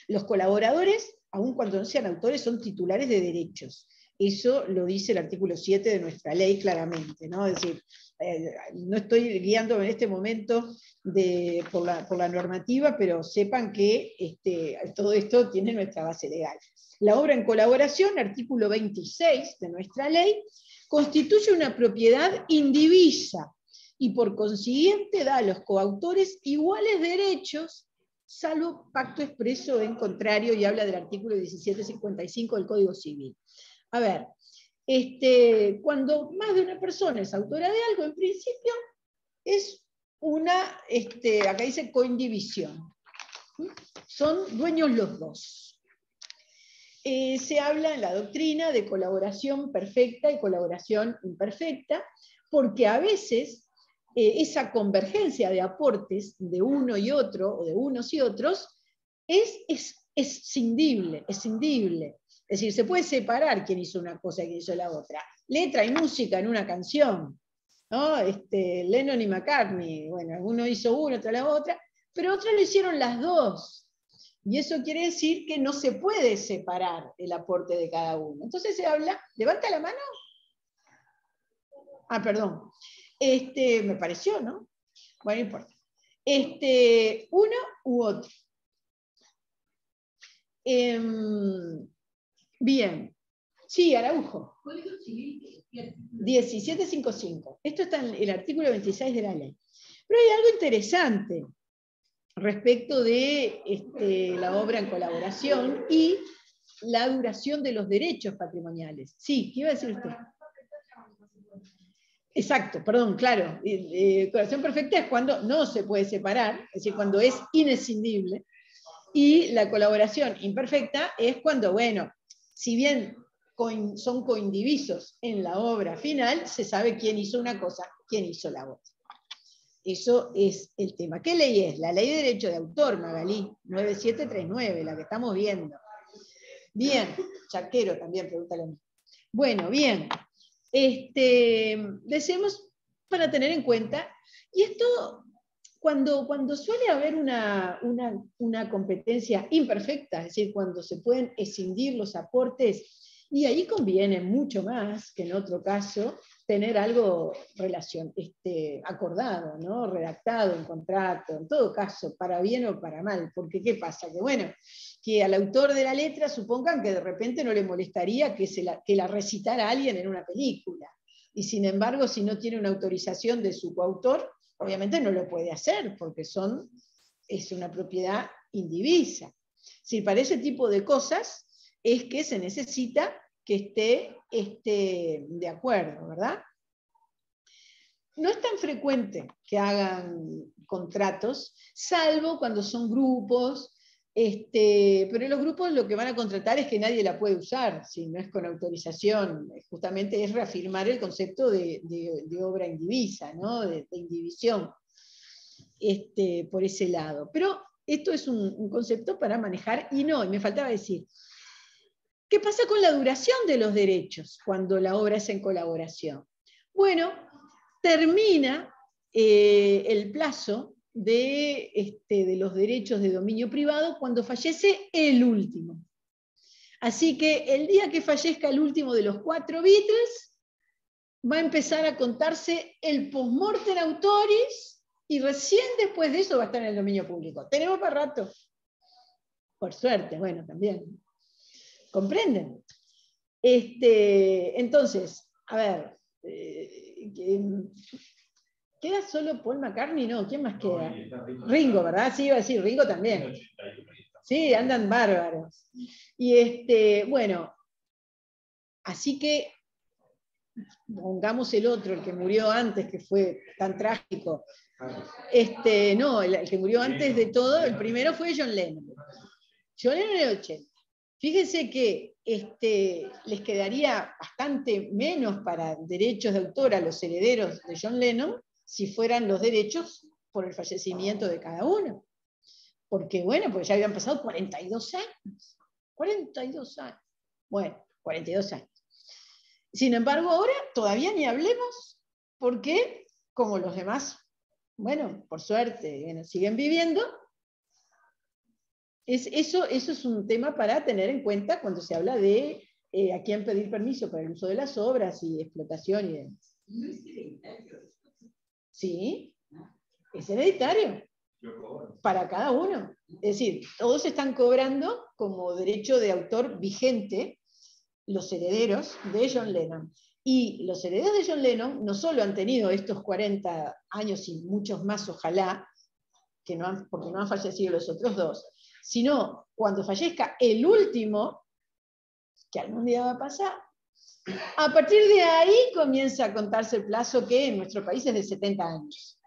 Los colaboradores, aun cuando no sean autores, son titulares de derechos. Eso lo dice el artículo 7 de nuestra ley claramente, ¿no? Es decir, no estoy guiándome en este momento por la normativa, pero sepan que todo esto tiene nuestra base legal. La obra en colaboración, artículo 26 de nuestra ley, constituye una propiedad indivisa y por consiguiente da a los coautores iguales derechos, salvo pacto expreso en contrario, y habla del artículo 1755 del Código Civil. A ver, cuando más de una persona es autora de algo, en principio es una, acá dice coindivisión. Son dueños los dos. Se habla en la doctrina de colaboración perfecta y colaboración imperfecta, porque a veces esa convergencia de aportes de uno y otro, o de unos y otros, es escindible. Es decir, se puede separar quién hizo una cosa y quién hizo la otra. Letra y música en una canción, ¿no? Lennon y McCartney, bueno, uno hizo uno, otro la otra, pero otros lo hicieron las dos. Y eso quiere decir que no se puede separar el aporte de cada uno. Entonces se habla, levanta la mano. Ah, perdón. Me pareció, ¿no? Bueno, no importa. Uno u otro. Bien. Sí, Araujo. 1755. Esto está en el artículo 26 de la ley. Pero hay algo interesante respecto de la obra en colaboración y la duración de los derechos patrimoniales. Sí, ¿qué iba a decir usted? Exacto, perdón, claro. Colaboración perfecta es cuando no se puede separar, es decir, cuando es inescindible. Y la colaboración imperfecta es cuando, bueno, si bien son coindivisos en la obra final, se sabe quién hizo una cosa, quién hizo la otra. Eso es el tema. ¿Qué ley es? La Ley de Derecho de Autor, Magalí, 9739, la que estamos viendo. Bien, Chaquero también, pregúntale a mí. Bueno, bien. Decimos para tener en cuenta, y esto cuando suele haber una competencia imperfecta, es decir, cuando se pueden escindir los aportes, y ahí conviene mucho más que en otro caso tener algo acordado, ¿no? Redactado, un contrato, en todo caso, para bien o para mal, porque ¿qué pasa? Que bueno, que al autor de la letra supongan que de repente no le molestaría que la recitara alguien en una película, y sin embargo, si no tiene una autorización de su coautor, obviamente no lo puede hacer, porque es una propiedad indivisa. Si para ese tipo de cosas es que se necesita que esté de acuerdo, ¿verdad? No es tan frecuente que hagan contratos, salvo cuando son grupos, pero en los grupos lo que van a contratar es que nadie la puede usar, si no es con autorización, justamente es reafirmar el concepto de obra indivisa, ¿no? de indivisión, por ese lado. Pero esto es un concepto para manejar, y me faltaba decir, ¿qué pasa con la duración de los derechos cuando la obra es en colaboración? Bueno, termina el plazo de los derechos de dominio privado cuando fallece el último. Así que el día que fallezca el último de los 4 Beatles, va a empezar a contarse el postmortem autoris, y recién después de eso va a estar en el dominio público. Tenemos para rato. Por suerte, bueno, también. ¿Comprenden? Entonces, a ver, ¿queda solo Paul McCartney? No, ¿quién más queda? Ringo, ¿verdad? Sí, iba a decir, Ringo también. Sí, andan bárbaros. Y bueno, así que pongamos el otro, el que murió antes, que fue tan trágico. No, el que murió antes de todo, el primero fue John Lennon. John Lennon en el 80. Fíjense que les quedaría bastante menos para derechos de autor a los herederos de John Lennon si fueran los derechos por el fallecimiento de cada uno. Porque bueno, pues ya habían pasado 42 años. 42 años. Bueno, 42 años. Sin embargo, ahora todavía ni hablemos, porque como los demás, bueno, por suerte, siguen viviendo. Eso es un tema para tener en cuenta cuando se habla de a quién pedir permiso para el uso de las obras y explotación y demás. ¿No es hereditario? Sí, es hereditario para cada uno. Es decir, todos están cobrando como derecho de autor vigente los herederos de John Lennon. Y los herederos de John Lennon no solo han tenido estos 40 años y muchos más, ojalá, porque no han fallecido los otros 2, sino cuando fallezca el último, que algún día va a pasar, a partir de ahí comienza a contarse el plazo, que en nuestro país es de 70 años.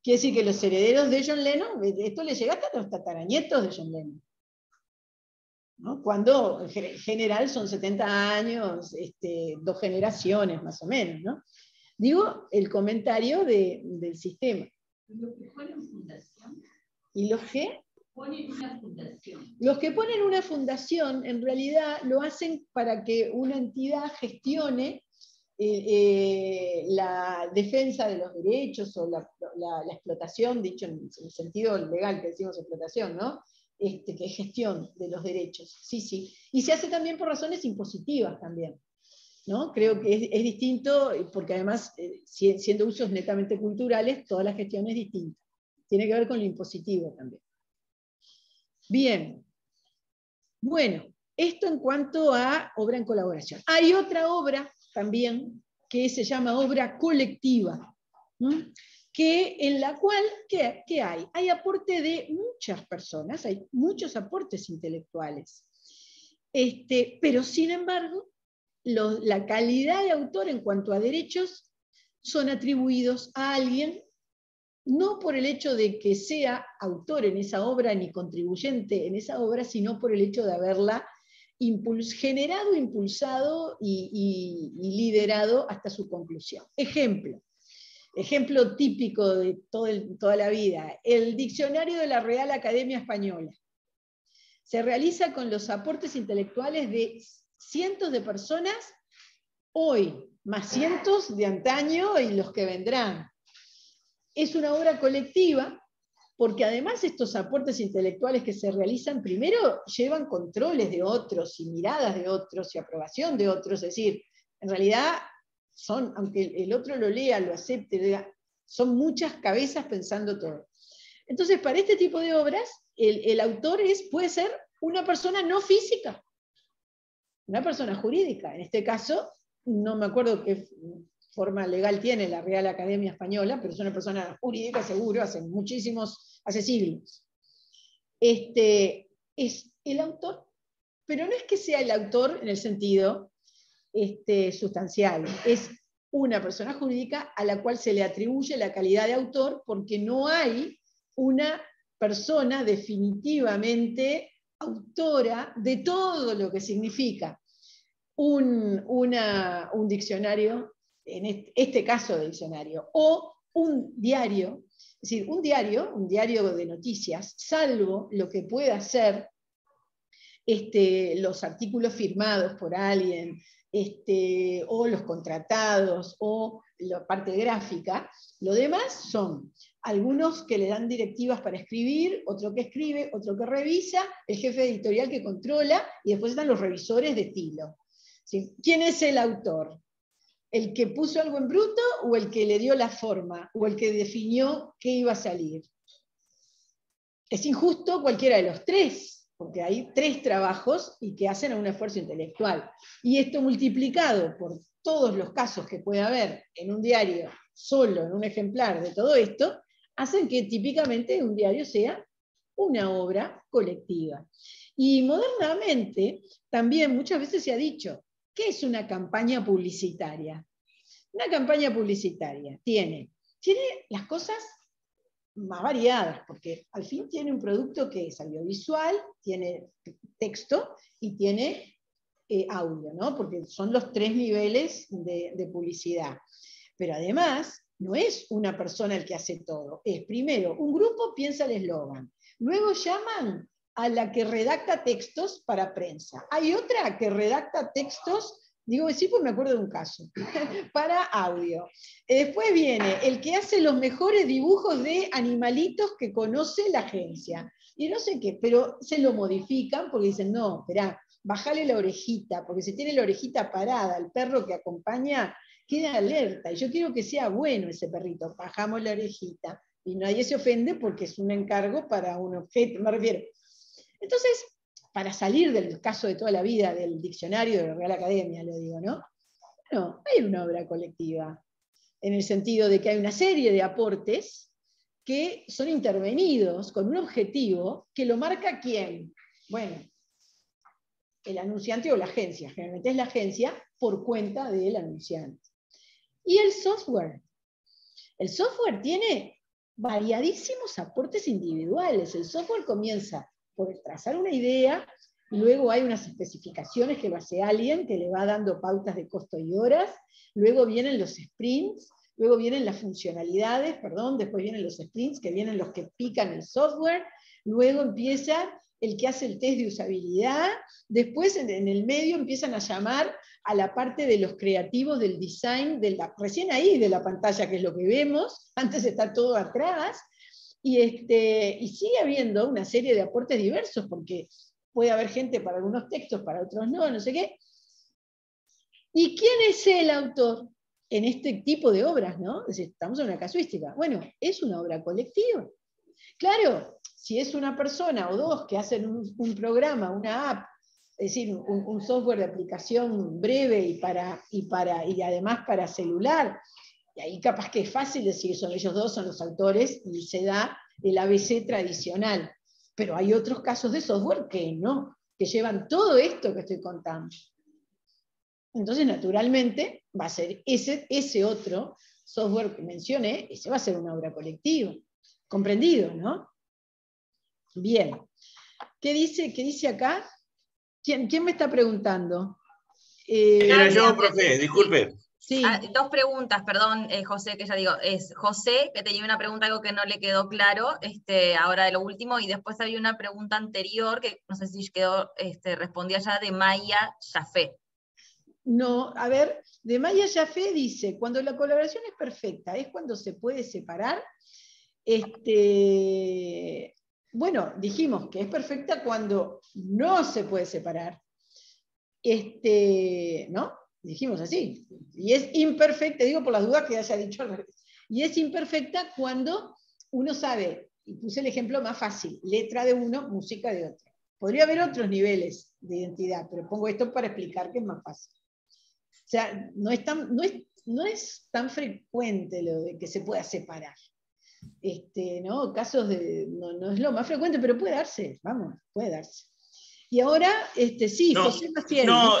Quiere decir que los herederos de John Lennon, esto le llega hasta los tataranietos de John Lennon, ¿no? Cuando en general son 70 años, 2 generaciones más o menos, ¿no? Digo, el comentario del sistema. ¿Los que ponen fundación? ¿Y los que? Ponen una fundación. Los que ponen una fundación en realidad lo hacen para que una entidad gestione la defensa de los derechos o la explotación, dicho en el sentido legal que decimos explotación, ¿no? Que es gestión de los derechos. Sí, sí. Y se hace también por razones impositivas también, ¿no? Creo que es distinto, porque además, siendo usos netamente culturales, toda la gestión es distinta. Tiene que ver con lo impositivo también. Bien. Bueno, esto en cuanto a obra en colaboración. Hay otra obra también que se llama obra colectiva, ¿no? En la cual, ¿qué hay? Hay aporte de muchas personas, hay muchos aportes intelectuales. Pero sin embargo, la calidad de autor en cuanto a derechos son atribuidos a alguien, no por el hecho de que sea autor en esa obra ni contribuyente en esa obra, sino por el hecho de haberla generado, impulsado y liderado hasta su conclusión. Ejemplo típico de toda la vida, el diccionario de la Real Academia Española. se realiza con los aportes intelectuales de cientos de personas hoy, más cientos de antaño y los que vendrán. Es una obra colectiva, porque además estos aportes intelectuales que se realizan primero llevan controles de otros y miradas de otros y aprobación de otros, es decir, en realidad son, aunque el otro lo lea, lo acepte, son muchas cabezas pensando todo. Entonces, para este tipo de obras, el autor puede ser una persona no física, una persona jurídica. En este caso, no me acuerdo qué forma legal tiene la Real Academia Española, pero es una persona jurídica seguro, hace siglos. Es el autor, pero no es que sea el autor en el sentido sustancial, es una persona jurídica a la cual se le atribuye la calidad de autor, porque no hay una persona definitivamente autora de todo lo que significa un diccionario, en este caso de diccionario, o un diario. Es decir, un diario de noticias, salvo lo que pueda ser los artículos firmados por alguien, o los contratados, o la parte gráfica, lo demás son algunos que le dan directivas para escribir, otro que escribe, otro que revisa, el jefe editorial que controla, y después están los revisores de estilo. ¿Sí? ¿Quién es el autor? ¿El que puso algo en bruto o el que le dio la forma o el que definió qué iba a salir? Es injusto cualquiera de los tres, porque hay tres trabajos y que hacen un esfuerzo intelectual. Y esto multiplicado por todos los casos que puede haber en un diario, solo en un ejemplar de todo esto, hacen que típicamente un diario sea una obra colectiva. Y modernamente también muchas veces se ha dicho, ¿qué es una campaña publicitaria? Una campaña publicitaria tiene las cosas más variadas, porque al fin tiene un producto que es audiovisual, tiene texto y tiene audio, ¿no? Porque son los tres niveles de publicidad. Pero además, no es una persona el que hace todo. Es primero, un grupo piensa el eslogan, luego llaman a la que redacta textos para prensa. Hay otra que redacta textos, digo sí, pues me acuerdo de un caso, para audio. Después viene el que hace los mejores dibujos de animalitos que conoce la agencia. Y no sé qué, pero se lo modifican porque dicen, no, esperá, bájale la orejita, porque si tiene la orejita parada, el perro que acompaña queda alerta, y yo quiero que sea bueno ese perrito, bajamos la orejita, y nadie se ofende porque es un encargo para un objeto, me refiero. Entonces, para salir del caso de toda la vida del diccionario de la Real Academia, lo digo, ¿no? Bueno, hay una obra colectiva, en el sentido de que hay una serie de aportes que son intervenidos con un objetivo que lo marca ¿quién? Bueno, el anunciante o la agencia, generalmente es la agencia por cuenta del anunciante. Y el software. El software tiene variadísimos aportes individuales. El software comienza por trazar una idea, y luego hay unas especificaciones que lo hace alguien, que le va dando pautas de costo y horas, luego vienen los sprints, luego vienen las funcionalidades, después vienen los sprints, que vienen los que pican el software, luego empieza el que hace el test de usabilidad, después en el medio empiezan a llamar a la parte de los creativos del design, recién ahí de la pantalla, que es lo que vemos, antes está todo atrás, y sigue habiendo una serie de aportes diversos, porque puede haber gente para algunos textos, para otros no sé qué. ¿Y quién es el autor en este tipo de obras, no? Es decir, estamos en una casuística. Bueno, es una obra colectiva. Claro, si es una persona o dos que hacen un programa, una app, es decir, un software de aplicación breve y además para celular, y ahí capaz que es fácil decir, ellos dos son los autores y se da el ABC tradicional. Pero hay otros casos de software que no, que llevan todo esto que estoy contando. Entonces, naturalmente, va a ser ese otro software que mencioné, ese va a ser una obra colectiva. ¿Comprendido, no? Bien. ¿Qué dice acá? ¿Quién me está preguntando? Era yo, profe, disculpe. Sí. Dos preguntas, perdón, José, que ya digo, es José, que tenía una pregunta, algo que no le quedó claro, ahora de lo último, y después había una pregunta anterior, que no sé si quedó, respondía ya, de Maya Jafé. No, a ver, de Maya Jafé dice, cuando la colaboración es perfecta, es cuando se puede separar. Bueno, dijimos que es perfecta cuando no se puede separar. ¿No? Dijimos así. Y es imperfecta, digo por las dudas que haya dicho al revés. Y es imperfecta cuando uno sabe, y puse el ejemplo más fácil, letra de uno, música de otro. Podría haber otros niveles de identidad, pero pongo esto para explicar que es más fácil. O sea, no es tan frecuente lo de que se pueda separar. ¿No? Casos de, no es lo más frecuente, pero puede darse, vamos, puede darse. Y ahora, sí, No, José Maciel. no,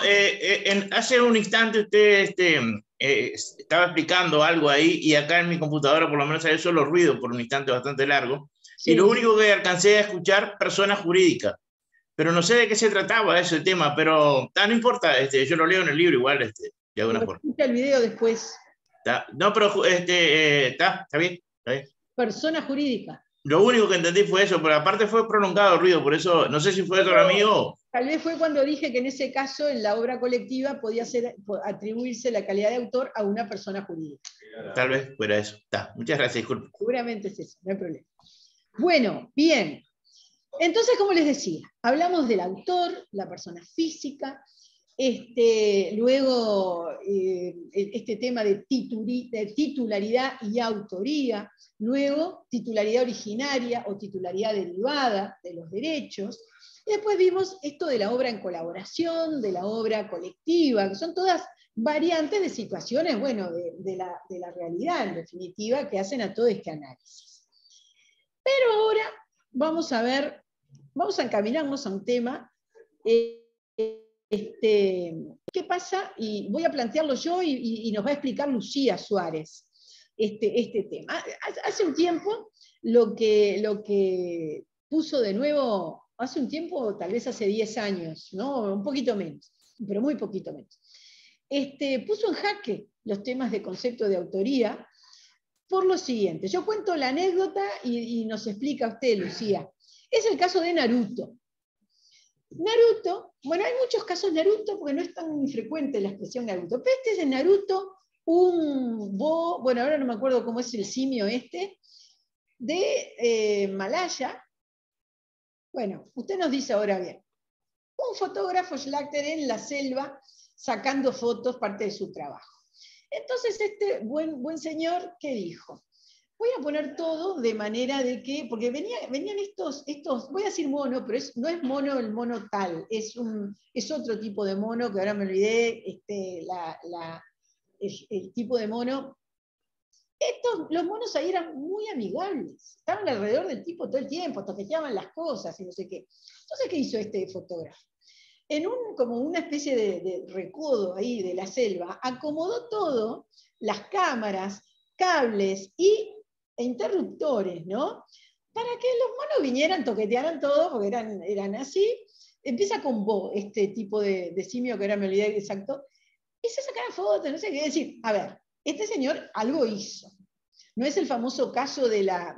hace un instante usted estaba explicando algo ahí y acá en mi computadora por lo menos salió solo ruido por un instante bastante largo. Sí. Y lo único que alcancé a escuchar, persona jurídica. Pero no sé de qué se trataba ese tema, pero no importa, yo lo leo en el libro igual, de alguna forma. Escucha el video después. No, pero está bien, está bien. Persona jurídica. Lo único que entendí fue eso, pero aparte fue prolongado el ruido, por eso no sé si fue para mí o... Tal vez fue cuando dije que en ese caso, en la obra colectiva, podía atribuirse la calidad de autor a una persona jurídica. Tal vez fuera eso. Muchas gracias, disculpe. Seguramente es eso, no hay problema. Bueno, bien. Entonces, como les decía, hablamos del autor, la persona física, luego este tema de titularidad y autoría, luego titularidad originaria o titularidad derivada de los derechos, y después vimos esto de la obra en colaboración, de la obra colectiva, que son todas variantes de situaciones, bueno, de la realidad, en definitiva, que hacen a todo este análisis. Pero ahora vamos a ver, vamos a encaminarnos a un tema, ¿qué pasa? Y voy a plantearlo yo y nos va a explicar Lucía Suárez este tema. Hace un tiempo lo que puso de nuevo, hace un tiempo, tal vez hace 10 años, ¿no? Un poquito menos, pero muy poquito menos. Puso en jaque los temas de concepto de autoría por lo siguiente. Yo cuento la anécdota y nos explica usted, Lucía. Es el caso de Naruto. Naruto, bueno, hay muchos casos Naruto porque no es tan frecuente la expresión Naruto, pero este es de Naruto, bueno, ahora no me acuerdo cómo es el simio de Malaya. Bueno, usted nos dice ahora bien. Un fotógrafo Schlachter en la selva sacando fotos, parte de su trabajo. Entonces este buen señor, ¿qué dijo? Voy a poner todo de manera de que, porque venían estos, voy a decir mono, pero no es mono el mono tal, es otro tipo de mono, que ahora me olvidé, el tipo de mono. Los monos ahí eran muy amigables, estaban alrededor del tipo todo el tiempo, toqueteaban las cosas y no sé qué. Entonces, ¿qué hizo este fotógrafo? Como una especie de recodo ahí de la selva, acomodó todo, las cámaras, cables e interruptores, ¿no? Para que los monos vinieran, toquetearan todo, porque eran así. Empieza con Bo, este tipo de simio, que ahora me olvidé exacto, y se sacaron fotos, no sé qué decir. A ver, este señor algo hizo. No es el famoso caso de la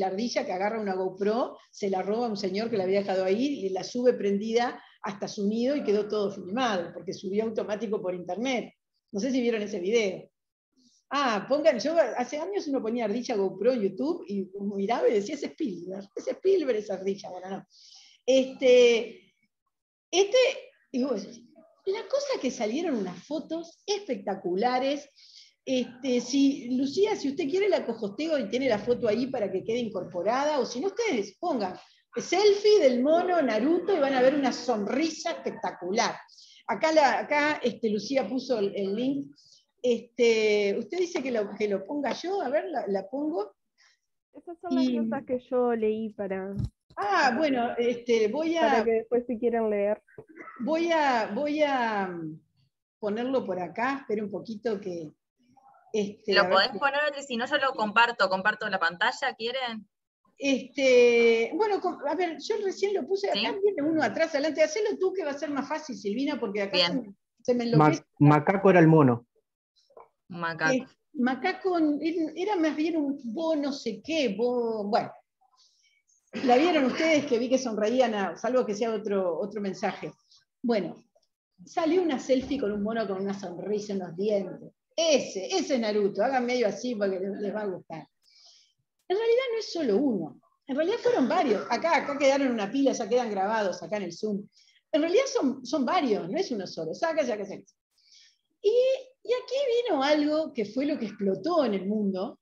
ardilla que agarra una GoPro, se la roba a un señor que la había dejado ahí y la sube prendida hasta su nido y quedó todo filmado, porque subió automático por internet. No sé si vieron ese video. Yo hace años uno ponía ardilla GoPro en YouTube y miraba y decía, es Spielberg esa ardilla. Bueno, no. Digo, la cosa es que salieron unas fotos espectaculares. Lucía, si usted quiere la cojosteo y tiene la foto ahí para que quede incorporada, o si no, ustedes pongan selfie del mono Naruto y van a ver una sonrisa espectacular. Acá Lucía puso el link. Usted dice que lo ponga yo, a ver, la pongo. Esas son las notas que yo leí para... Bueno, voy a... Para que después si quieren leer. Voy a ponerlo por acá, espera un poquito que... ¿Lo podés poner? Si no, yo lo comparto la pantalla, ¿quieren? Bueno, a ver, yo recién lo puse acá, ¿sí? Viene uno atrás, adelante, hacelo tú que va a ser más fácil, Silvina, porque acá se me enloquece. Macaco era el mono. Macaco. Macaco era más bien un bo no sé qué, bueno. La vieron ustedes que vi que sonreían, salvo que sea otro mensaje. Bueno, salió una selfie con un mono con una sonrisa en los dientes. Ese es Naruto, hagan medio así porque les va a gustar. En realidad no es solo uno, en realidad fueron varios. Acá quedaron una pila, ya quedan grabados acá en el Zoom. En realidad son varios, no es uno solo. Saca. Y aquí vino algo que fue lo que explotó en el mundo,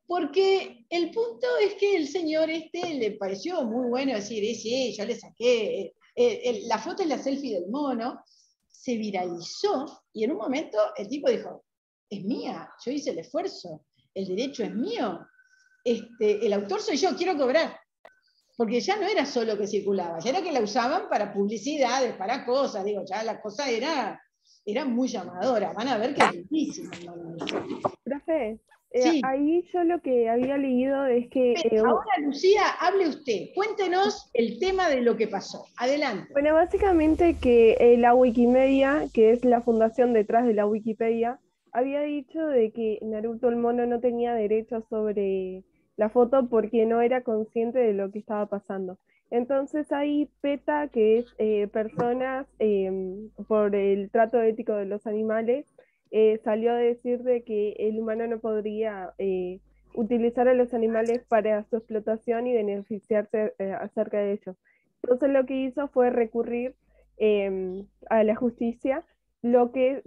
porque el punto es que el señor le pareció muy bueno decir, sí, yo le saqué, la foto es la selfie del mono, se viralizó, y en un momento el tipo dijo, es mía, yo hice el esfuerzo, el derecho es mío, el autor soy yo, quiero cobrar. Porque ya no era solo que circulaba, ya era que la usaban para publicidades, para cosas, digo, ya la cosa era muy llamadora, van a ver que es difícil. Profe, Sí. ahí yo lo que había leído es que... Ahora, Lucía, hable usted, cuéntenos el tema de lo que pasó. Adelante. Bueno, básicamente que la Wikimedia, que es la fundación detrás de la Wikipedia, había dicho de que Naruto el mono no tenía derechos sobre la foto porque no era consciente de lo que estaba pasando. Entonces ahí PETA, que es personas por el trato ético de los animales, salió a decir de que el humano no podría utilizar a los animales para su explotación y beneficiarse acerca de ellos. Entonces lo que hizo fue recurrir a la justicia, lo que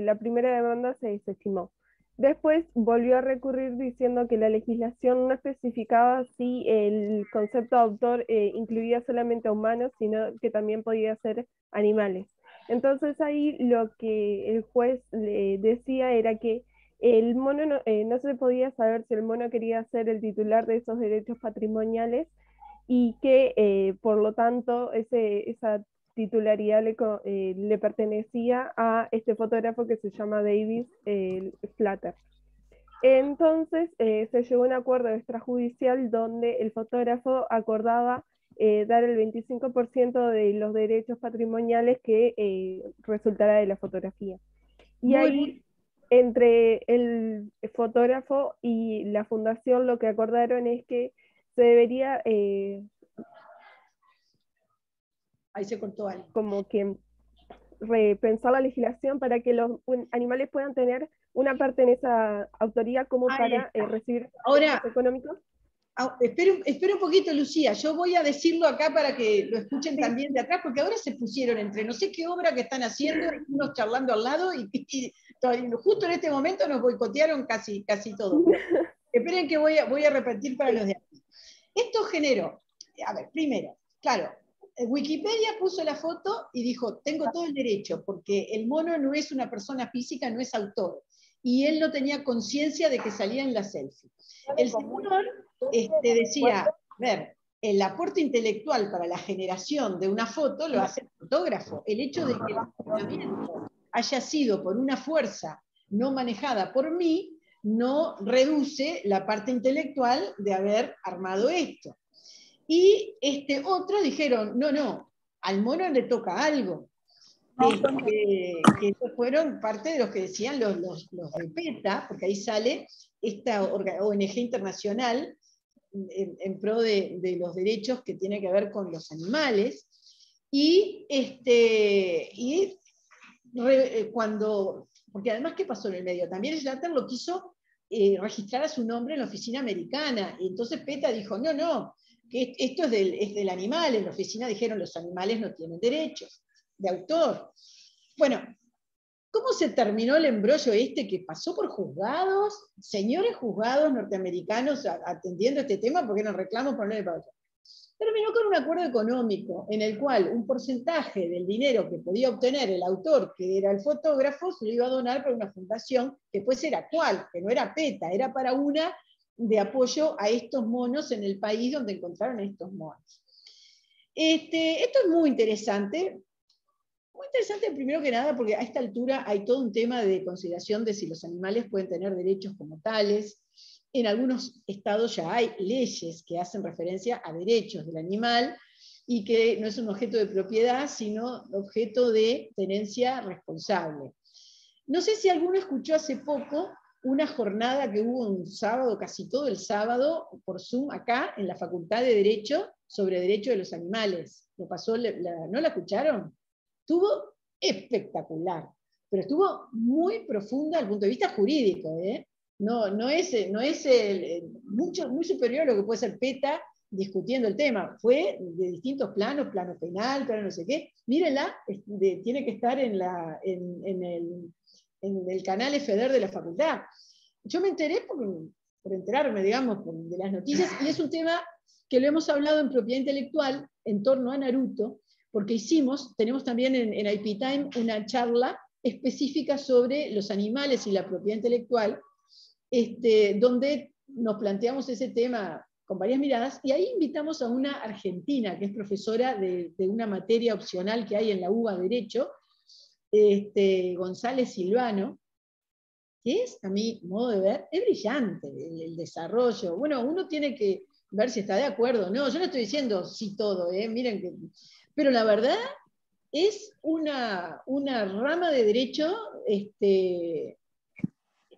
la primera demanda se desestimó. Después volvió a recurrir diciendo que la legislación no especificaba si el concepto de autor incluía solamente a humanos, sino que también podía ser animales. Entonces ahí lo que el juez decía era que el mono no se podía saber si el mono quería ser el titular de esos derechos patrimoniales y que por lo tanto esa titularidad le pertenecía a este fotógrafo que se llama Davis Flatter. Entonces se llegó a un acuerdo extrajudicial donde el fotógrafo acordaba dar el 25% de los derechos patrimoniales que resultara de la fotografía. Y ahí, entre el fotógrafo y la fundación, lo que acordaron es que se debería ahí se cortó algo. Como que repensar la legislación para que los animales puedan tener una parte en esa autoría como para recibir ahora económicos. Espera un poquito, Lucía, yo voy a decirlo acá para que lo escuchen también de atrás, porque ahora se pusieron entre no sé qué obra que están haciendo, unos charlando al lado, y justo en este momento nos boicotearon casi todo. Esperen que voy a repetir para los de aquí. Esto generó, a ver, primero, claro, Wikipedia puso la foto y dijo, tengo todo el derecho, porque el mono no es una persona física, no es autor, y él no tenía conciencia de que salía en la selfie. El señor decía, a ver, el aporte intelectual para la generación de una foto lo hace el fotógrafo. El hecho de que el funcionamiento haya sido por una fuerza no manejada por mí, no reduce la parte intelectual de haber armado esto. Y otros dijeron, no, al mono le toca algo. Que estos fueron parte de los que decían los de PETA, porque ahí sale esta ONG internacional en pro de los derechos que tiene que ver con los animales, porque además, ¿qué pasó en el medio? También Slater lo quiso registrar a su nombre en la oficina americana, y entonces PETA dijo, no, que esto es del animal, en la oficina dijeron, los animales no tienen derechos de autor. Bueno, ¿cómo se terminó el embrollo que pasó por juzgados? Señores juzgados norteamericanos atendiendo este tema porque eran reclamos por no le pagar. Terminó con un acuerdo económico en el cual un porcentaje del dinero que podía obtener el autor, que era el fotógrafo, se lo iba a donar para una fundación, que después era cuál, que no era PETA, era para una de apoyo a estos monos en el país donde encontraron estos monos. Esto es muy interesante. Muy interesante, primero que nada, porque a esta altura hay todo un tema de consideración de si los animales pueden tener derechos como tales. En algunos estados ya hay leyes que hacen referencia a derechos del animal y que no es un objeto de propiedad, sino objeto de tenencia responsable. No sé si alguno escuchó hace poco una jornada que hubo un sábado, casi todo el sábado, por Zoom, acá en la Facultad de Derecho, sobre Derecho de los Animales. Lo pasó, ¿no la escucharon? Estuvo espectacular, pero estuvo muy profunda desde el punto de vista jurídico, ¿eh? No es muy superior a lo que puede ser PETA discutiendo el tema. Fue de distintos planos, plano penal, plano no sé qué. Mírenla, tiene que estar en el canal FEDER de la facultad. Yo me enteré por enterarme, digamos, de las noticias, y es un tema que lo hemos hablado en propiedad intelectual en torno a Naruto, porque tenemos también en IP Time una charla específica sobre los animales y la propiedad intelectual, donde nos planteamos ese tema con varias miradas, y ahí invitamos a una argentina que es profesora de una materia opcional que hay en la UBA Derecho, González Silvano, que es, a mi modo de ver, es brillante el desarrollo. Bueno, uno tiene que ver si está de acuerdo. No, yo no estoy diciendo sí todo, miren que... Pero la verdad es una rama de derecho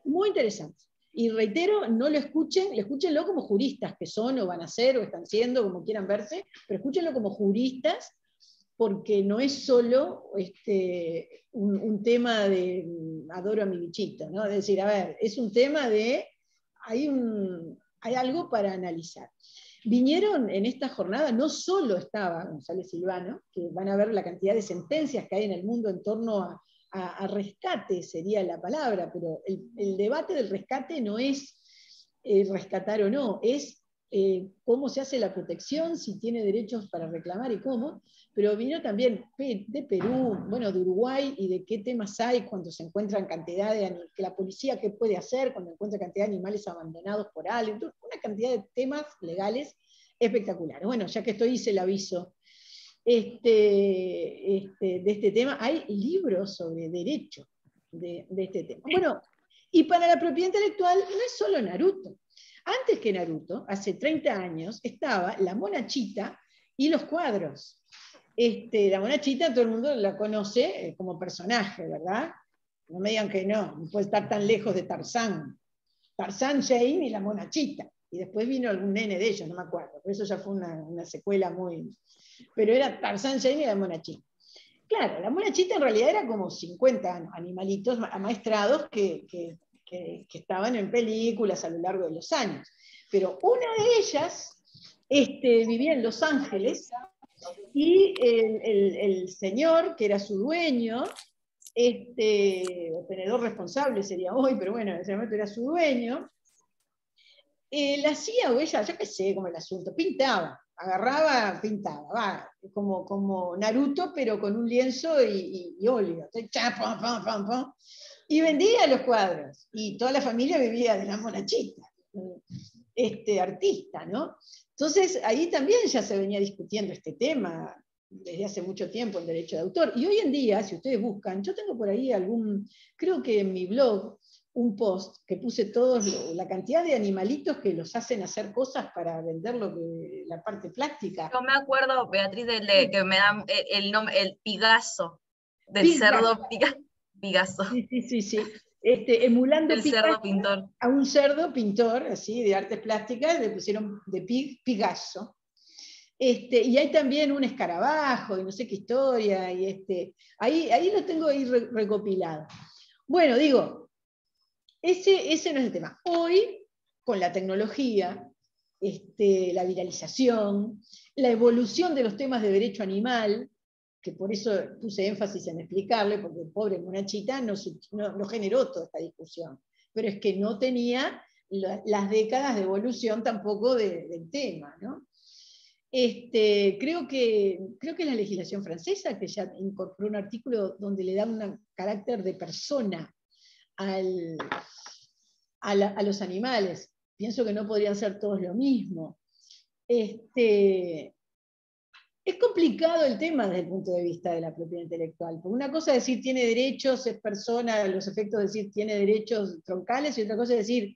muy interesante. Y reitero, no lo escuchen, escúchenlo como juristas que son, o van a ser, o están siendo, como quieran verse, pero escúchenlo como juristas, porque no es solo un tema de adoro a mi bichito, ¿no? Es decir, a ver, es un tema de, hay algo para analizar. Vinieron en esta jornada, no solo estaba González Silvano, que van a ver la cantidad de sentencias que hay en el mundo en torno a rescate, sería la palabra, pero el debate del rescate no es rescatar o no, es cómo se hace la protección, si tiene derechos para reclamar y cómo, pero vino también de Perú, bueno, de Uruguay, y de qué temas hay cuando se encuentran cantidad de animales, que la policía qué puede hacer cuando encuentra cantidad de animales abandonados por alguien, una cantidad de temas legales espectaculares. Bueno, ya que estoy, hice el aviso de este tema. Hay libros sobre derecho de este tema. Bueno, y para la propiedad intelectual no es solo Naruto. Antes que Naruto, hace 30 años, estaba la monachita y los cuadros. La monachita todo el mundo la conoce como personaje, ¿verdad? No me digan que no puede estar tan lejos de Tarzán. Tarzán, Jane y la monachita. Y después vino algún nene de ellos, no me acuerdo. Por eso ya fue una secuela muy... Pero era Tarzán, Jane y la monachita. Claro, la monachita en realidad era como 50 animalitos amaestrados que estaban en películas a lo largo de los años. Pero una de ellas vivía en Los Ángeles, y el señor, que era su dueño, o tenedor responsable sería hoy, pero bueno, en ese momento era su dueño, la hacía, o ella, yo qué sé cómo el asunto, pintaba, agarraba, pintaba, como Naruto, pero con un lienzo y óleo. Y vendía los cuadros, y toda la familia vivía de la monachita, artista, ¿no? Entonces, ahí también ya se venía discutiendo este tema desde hace mucho tiempo, el derecho de autor. Y hoy en día, si ustedes buscan, yo tengo por ahí creo que en mi blog, un post que puse la cantidad de animalitos que los hacen hacer cosas para vender la parte plástica. Yo me acuerdo, Beatriz, que me dan el nombre, el Pigaso, del cerdo Pigaso. Sí. Emulando el cerdo pintor. A un cerdo pintor, así, de artes plásticas, le pusieron de Pigaso. Y hay también un escarabajo, y no sé qué historia, y ahí lo tengo ahí recopilado. Bueno, digo, ese no es el tema. Hoy, con la tecnología, la viralización, la evolución de los temas de derecho animal, que por eso puse énfasis en explicarle, porque el pobre monachita no generó toda esta discusión, pero es que no tenía las décadas de evolución tampoco del tema, ¿no? Creo que la legislación francesa, que ya incorporó un artículo donde le da un carácter de persona a los animales. Pienso que no podrían ser todos lo mismo. Es complicado el tema desde el punto de vista de la propiedad intelectual, porque una cosa es decir tiene derechos, es persona, los efectos de decir tiene derechos troncales, y otra cosa es decir,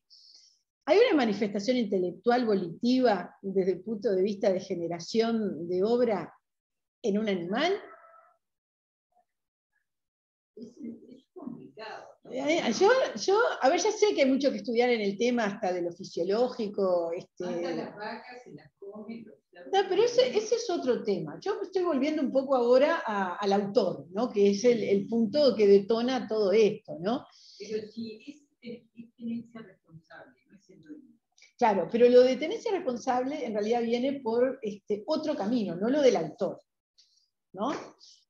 ¿hay una manifestación intelectual volitiva desde el punto de vista de generación de obra en un animal? Es complicado. A ver, ya sé que hay mucho que estudiar en el tema hasta de lo fisiológico. Las vacas se las comen. No, pero ese es otro tema. Yo me estoy volviendo un poco ahora al autor, ¿no? Que es el punto que detona todo esto, ¿no? Pero si es tenencia responsable, no es el dueño. Claro, pero lo de tenencia responsable en realidad viene por otro camino, no lo del autor, ¿no?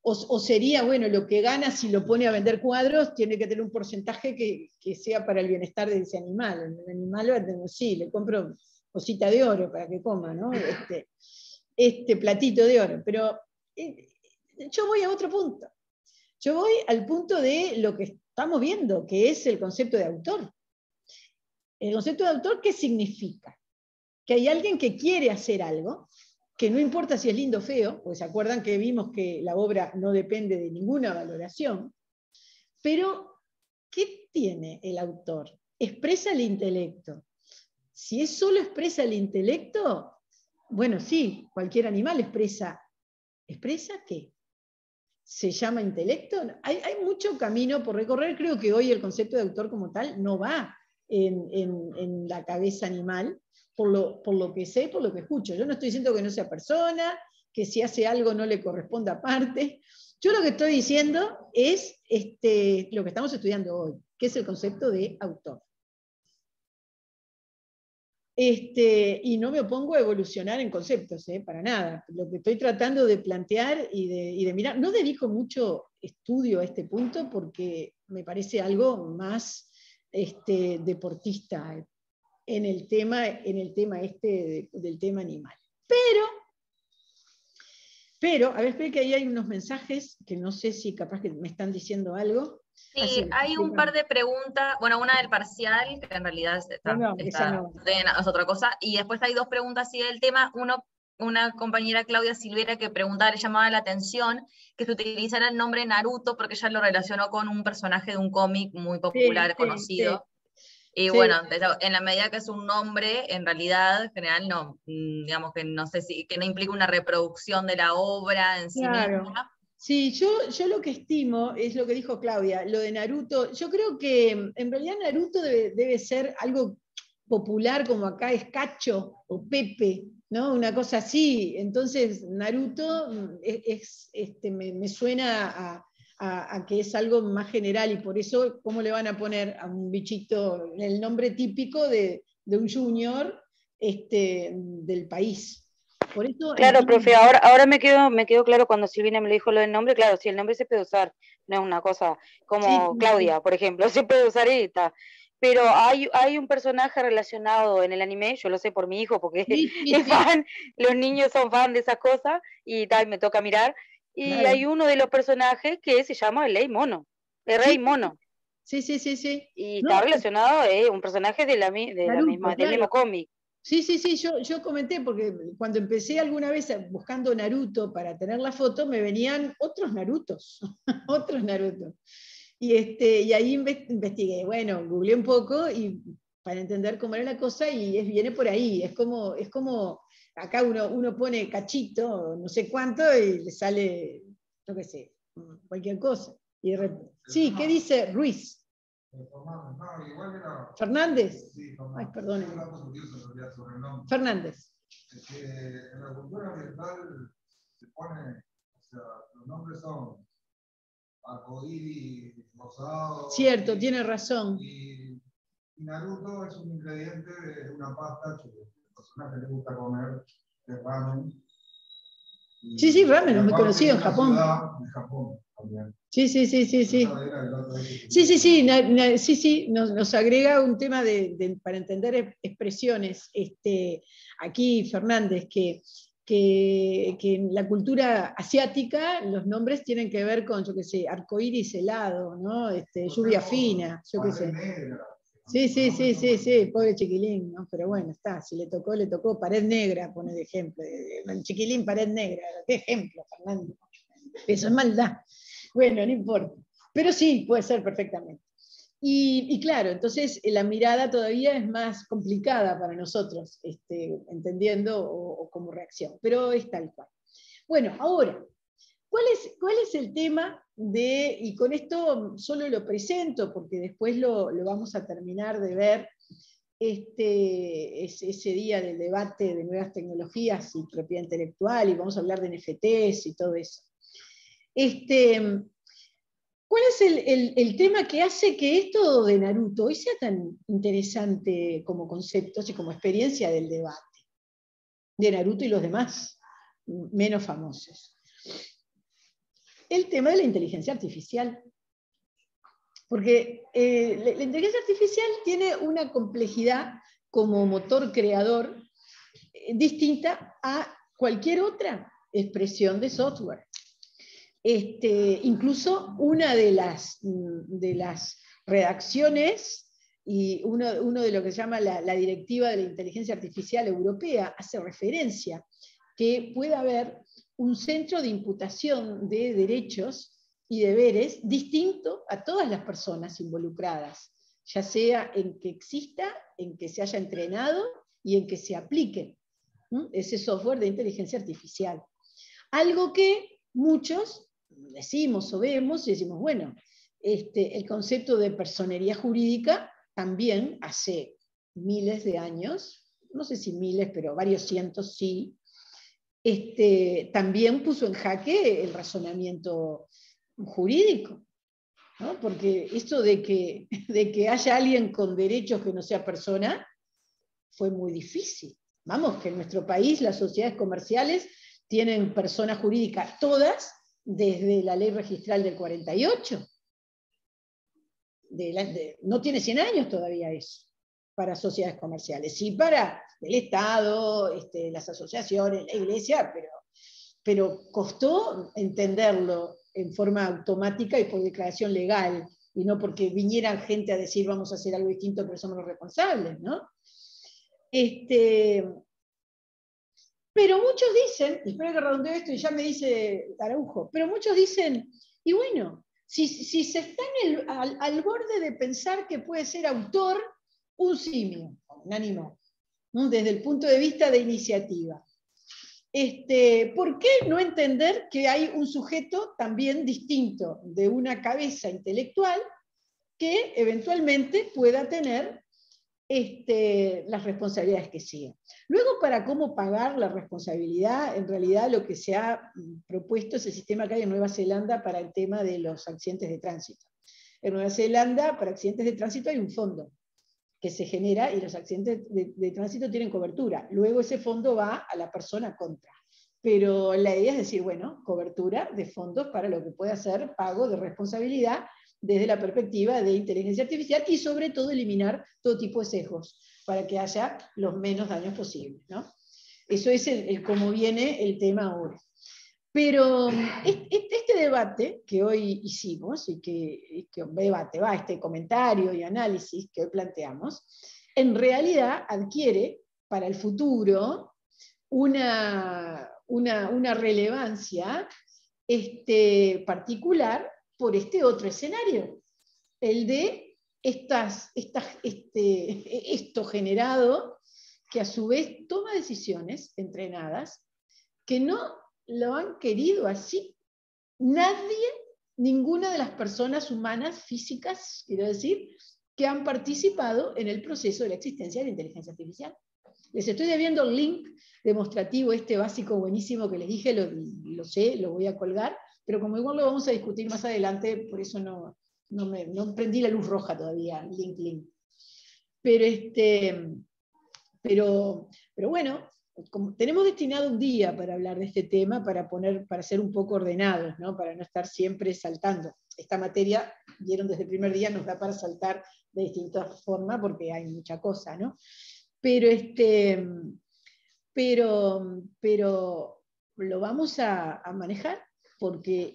O sería, bueno, lo que gana si lo pone a vender cuadros tiene que tener un porcentaje que sea para el bienestar de ese animal. El animal va a tener, sí, le compro cosita de oro para que coma, ¿no? Este platito de oro. Pero yo voy a otro punto. Yo voy al punto de lo que estamos viendo, que es el concepto de autor. El concepto de autor, ¿qué significa? Que hay alguien que quiere hacer algo, que no importa si es lindo o feo, pues se acuerdan que vimos que la obra no depende de ninguna valoración, pero ¿qué tiene el autor? Expresa el intelecto. Si es solo expresa el intelecto, bueno, sí, cualquier animal expresa. ¿Expresa qué? ¿Se llama intelecto? Hay mucho camino por recorrer. Creo que hoy el concepto de autor como tal no va en la cabeza animal, por lo que sé, por lo que escucho. Yo no estoy diciendo que no sea persona, que si hace algo no le corresponda aparte. Yo lo que estoy diciendo es lo que estamos estudiando hoy, que es el concepto de autor. Y no me opongo a evolucionar en conceptos, para nada. Lo que estoy tratando de plantear y de mirar, no dedico mucho estudio a este punto porque me parece algo más deportista en el tema del tema animal. Pero, a ver, espera que ahí hay unos mensajes que no sé si capaz que me están diciendo algo. Sí, hay un par de preguntas, bueno, una del parcial, que en realidad es otra cosa, y después hay dos preguntas así del tema. Una compañera, Claudia Silvera, que preguntaba, le llamaba la atención que se utilizara el nombre Naruto porque ella lo relacionó con un personaje de un cómic muy popular, conocido. Y bueno, en la medida que es un nombre, en realidad, en general, no, digamos que no sé si, que no implica una reproducción de la obra en sí misma. Sí, yo lo que estimo es lo que dijo Claudia, lo de Naruto. Yo creo que en realidad Naruto debe ser algo popular, como acá es Cacho o Pepe, ¿no? Una cosa así. Entonces, Naruto me suena a que es algo más general, y por eso, ¿cómo le van a poner a un bichito el nombre típico de un junior del país? Por eso, claro, profe, ahora me quedó claro cuando Silvina me lo dijo lo del nombre. Claro, si el nombre se puede usar, no es una cosa como sí, Claudia, por ejemplo, se puede usar esta. Pero hay un personaje relacionado en el anime, yo lo sé por mi hijo, porque es fan, los niños son fan de esas cosas, y me toca mirar. Y hay uno de los personajes que se llama el Rey Mono, el Rey Mono. Sí. Y está relacionado, un personaje del mismo cómic. Sí, yo comenté, porque cuando empecé alguna vez buscando Naruto para tener la foto, me venían otros Narutos, otros Narutos. Y ahí investigué, bueno, googleé un poco para entender cómo era la cosa, y viene por ahí. Es como acá uno pone cachito, no sé cuánto, y le sale, no qué sé, cualquier cosa. Sí, ¿qué dice Ruiz? Fernández. Ay, perdóneme. Fernández. En la cultura oriental se pone, o sea, los nombres son arcoíris, rosado. Cierto, tiene razón. Y Naruto es un ingrediente de una pasta que a las personas que les gusta comer de ramen. Sí, ramen, es muy conocido en Japón. En Japón también. Sí. Sí, nos agrega un tema para entender expresiones. Aquí Fernández, que en la cultura asiática los nombres tienen que ver con, yo qué sé, arcoíris helado, ¿no? Lluvia fina, yo qué sé. Sí, pobre chiquilín, ¿no? Pero bueno, está, si le tocó, pared negra, pone de ejemplo. El chiquilín, pared negra, qué ejemplo, Fernando. Eso es maldad. Bueno, no importa. Pero sí, puede ser perfectamente. Y claro, entonces la mirada todavía es más complicada para nosotros, entendiendo o como reacción, pero es tal cual. Bueno, ahora, ¿Cuál es el tema de, y con esto solo lo presento porque después lo vamos a terminar de ver, ese día del debate de nuevas tecnologías y propiedad intelectual, y vamos a hablar de NFTs y todo eso. ¿Cuál es el tema que hace que esto de Naruto hoy sea tan interesante como conceptos y como experiencia del debate de Naruto y los demás menos famosos? El tema de la inteligencia artificial. Porque la inteligencia artificial tiene una complejidad como motor creador distinta a cualquier otra expresión de software. Incluso una de las redacciones y uno de lo que se llama la Directiva de la Inteligencia Artificial Europea hace referencia que puede haber un centro de imputación de derechos y deberes distinto a todas las personas involucradas, ya sea en que exista, en que se haya entrenado y en que se aplique ese software de inteligencia artificial. Algo que muchos decimos o vemos y decimos, bueno, el concepto de personería jurídica también hace miles de años, no sé si miles, pero varios cientos sí, también puso en jaque el razonamiento jurídico, ¿no? Porque esto de que haya alguien con derechos que no sea persona fue muy difícil. Vamos, que en nuestro país las sociedades comerciales tienen persona jurídica todas desde la ley registral del 48. No tiene 100 años todavía eso para sociedades comerciales, sí para el Estado, las asociaciones, la iglesia, pero costó entenderlo en forma automática y por declaración legal, y no porque viniera gente a decir vamos a hacer algo distinto pero somos los responsables, ¿no? Pero muchos dicen, y espero que redondeo esto y ya me dice Araujo, pero muchos dicen, y bueno, si se está al borde de pensar que puede ser autor un simio, un animal, ¿no? Desde el punto de vista de iniciativa. ¿Por qué no entender que hay un sujeto también distinto de una cabeza intelectual que eventualmente pueda tener las responsabilidades que siguen? Luego, para cómo pagar la responsabilidad, en realidad lo que se ha propuesto es el sistema que hay en Nueva Zelanda para el tema de los accidentes de tránsito. En Nueva Zelanda, para accidentes de tránsito hay un fondo que se genera y los accidentes de tránsito tienen cobertura. Luego ese fondo va a la persona contra. Pero la idea es decir, bueno, cobertura de fondos para lo que pueda ser pago de responsabilidad desde la perspectiva de inteligencia artificial y sobre todo eliminar todo tipo de sesgos para que haya los menos daños posibles, ¿no? Eso es cómo viene el tema ahora. Pero este debate que hoy hicimos, este comentario y análisis que hoy planteamos, en realidad adquiere para el futuro una relevancia particular por este otro escenario, el de esto generado, que a su vez toma decisiones entrenadas, que no lo han querido así. Nadie, ninguna de las personas humanas, físicas, quiero decir, que han participado en el proceso de la existencia de la inteligencia artificial. Les estoy debiendo el link demostrativo básico buenísimo que les dije, lo sé, lo voy a colgar, pero como igual lo vamos a discutir más adelante, por eso no prendí la luz roja todavía, link. Pero bueno, como tenemos destinado un día para hablar de este tema, para ser un poco ordenados, ¿no? Para no estar siempre saltando. Esta materia, vieron desde el primer día, nos da para saltar de distintas formas porque hay mucha cosa, ¿no? Pero lo vamos a manejar porque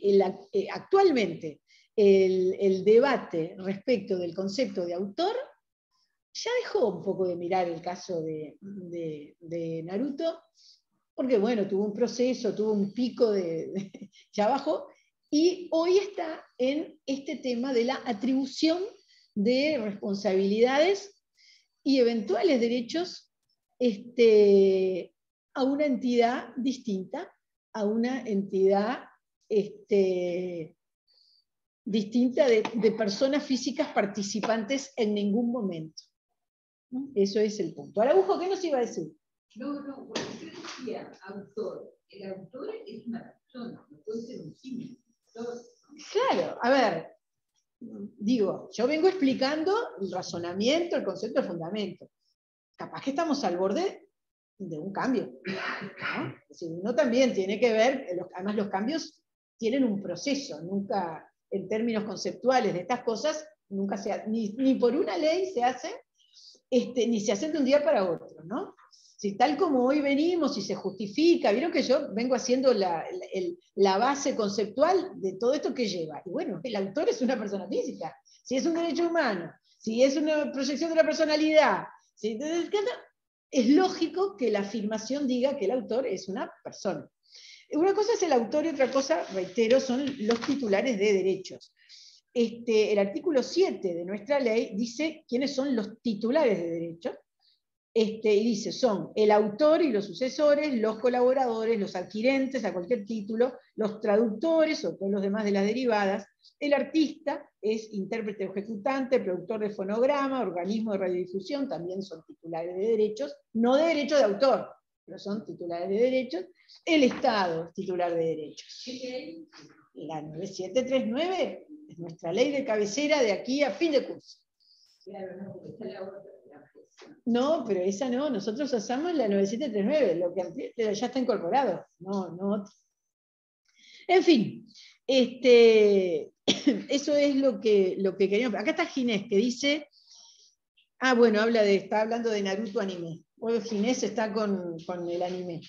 actualmente el debate respecto del concepto de autor ya dejó un poco de mirar el caso de Naruto, porque bueno, tuvo un proceso, tuvo un pico ya abajo, y hoy está en este tema de la atribución de responsabilidades y eventuales derechos a una entidad distinta, a una entidad distinta de personas físicas participantes en ningún momento. ¿No? Eso es el punto. Araujo, ¿qué nos iba a decir? No, porque usted decía autor. El autor es una persona, no puede ser un símil. Claro, a ver, digo, yo vengo explicando el razonamiento, el concepto, el fundamento. Capaz que estamos al borde de un cambio, ¿no? Es decir, uno también tiene que ver, además los cambios tienen un proceso, nunca, en términos conceptuales de estas cosas, nunca ni por una ley se hace, ni se hacen de un día para otro, ¿no? Si tal como hoy venimos y se justifica, vieron que yo vengo haciendo la base conceptual de todo esto que lleva. Y bueno, el autor es una persona física, si es un derecho humano, si es una proyección de la personalidad, si, es lógico que la afirmación diga que el autor es una persona. Una cosa es el autor y otra cosa, reitero, son los titulares de derechos. El artículo 7 de nuestra ley dice quiénes son los titulares de derechos. Y dice, son el autor y los sucesores, los colaboradores, los adquirentes a cualquier título, los traductores o todos los demás de las derivadas, el artista es intérprete o ejecutante, productor de fonograma, organismo de radiodifusión, también son titulares de derechos, no de derecho de autor, pero son titulares de derechos, el Estado es titular de derechos. La 9739 es nuestra ley de cabecera de aquí a fin de curso. Claro, no, porque está la otra. No, pero esa no, nosotros usamos la 9739, lo que ya está incorporado, no otro. En fin, eso es lo que queríamos. Acá está Ginés, que dice, bueno, está hablando de Naruto anime. Hoy Ginés está con el anime.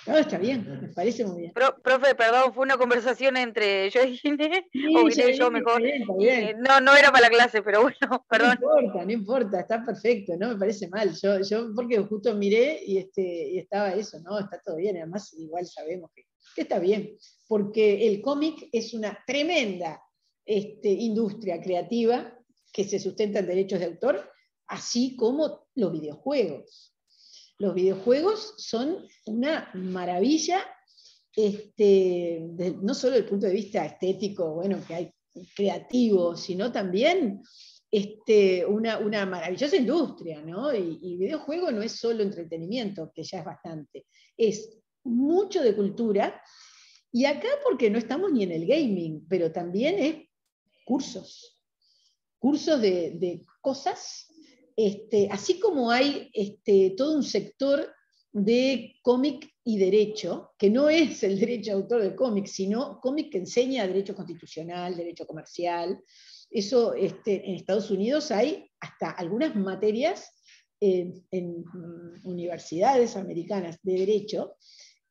No, está bien, me parece muy bien. Profe, perdón, fue una conversación entre yo y Ginés, Sí, o Ginés y yo mejor. Está bien. No era para la clase, pero bueno, perdón. No importa, está perfecto, no me parece mal. Yo porque justo miré y estaba eso, ¿no? Está todo bien, además igual sabemos que está bien, porque el cómic es una tremenda industria creativa que se sustenta en derechos de autor, así como los videojuegos. Los videojuegos son una maravilla, no solo desde el punto de vista estético, bueno, que hay creativo, sino también una maravillosa industria, ¿no? Y videojuego no es solo entretenimiento, que ya es bastante, es mucho de cultura, y acá porque no estamos ni en el gaming, pero también es cursos de cosas, así como hay todo un sector de cómic y derecho, que no es el derecho de autor del cómic, sino cómic que enseña derecho constitucional, derecho comercial. Eso en Estados Unidos hay hasta algunas materias en universidades americanas de derecho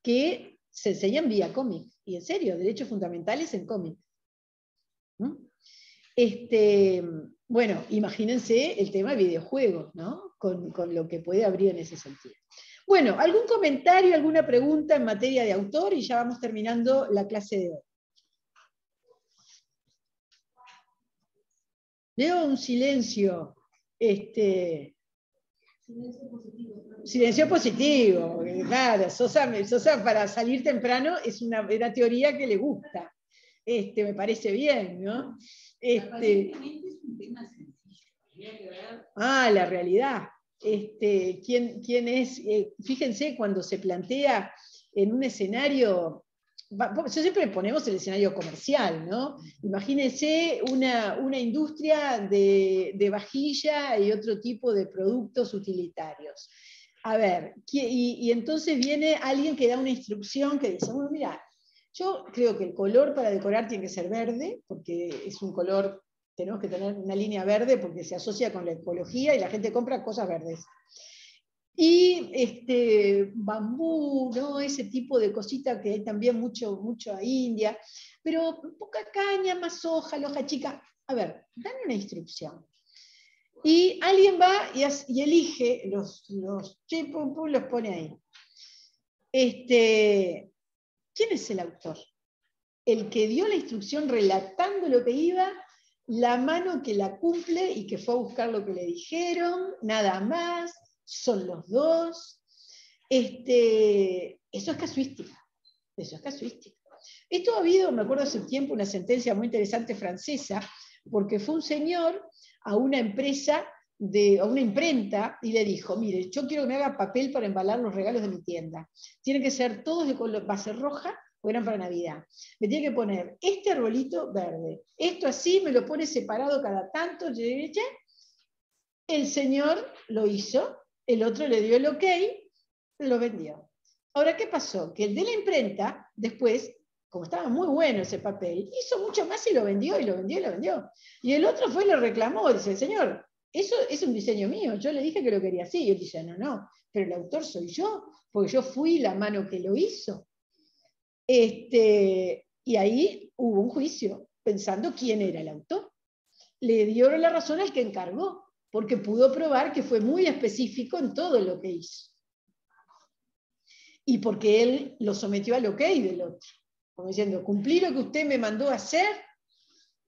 que se enseñan vía cómic, y en serio, derechos fundamentales en cómic. Bueno, imagínense el tema de videojuegos, ¿no? Con lo que puede abrir en ese sentido. Bueno, ¿algún comentario, alguna pregunta en materia de autor? Y ya vamos terminando la clase de hoy. Leo un silencio. Silencio positivo, claro. Sosa para salir temprano es una teoría que le gusta. Me parece bien, ¿no? Aparentemente es un tema sencillo. La realidad. ¿Quién es? Fíjense, cuando se plantea en un escenario, siempre ponemos el escenario comercial, ¿no? Imagínense una industria de vajilla y otro tipo de productos utilitarios. A ver, y entonces viene alguien que da una instrucción que dice, bueno, mira, yo creo que el color para decorar tiene que ser verde, porque es un color, tenemos que tener una línea verde porque se asocia con la ecología y la gente compra cosas verdes. Y bambú, ¿no? Ese tipo de cosita que hay también mucho a India, pero poca caña, más hoja, la hoja chica. A ver, dan una instrucción. Y alguien va y elige los chipum, los pone ahí. ¿Quién es el autor? El que dio la instrucción relatando lo que iba, la mano que la cumple y que fue a buscar lo que le dijeron, nada más, son los dos. Eso es casuística. Esto ha habido, me acuerdo hace tiempo, una sentencia muy interesante francesa, porque fue un señor a una empresa, a una imprenta, y le dijo, mire, yo quiero que me haga papel para embalar los regalos de mi tienda. Tienen que ser todos de color base roja, o eran para Navidad. Me tiene que poner este arbolito verde, esto así, me lo pone separado cada tanto. El señor lo hizo, el otro le dio el ok, lo vendió. Ahora, ¿qué pasó? Que el de la imprenta, después, como estaba muy bueno ese papel, hizo mucho más y lo vendió, y lo vendió, y lo vendió. Y el otro fue y lo reclamó, dice, señor, eso es un diseño mío, yo le dije que lo quería así. Y él dice, no, pero el autor soy yo, porque yo fui la mano que lo hizo. Y ahí hubo un juicio, pensando quién era el autor. Le dieron la razón al que encargó, porque pudo probar que fue muy específico en todo lo que hizo. Y porque él lo sometió al ok del otro, como diciendo, cumplí lo que usted me mandó a hacer,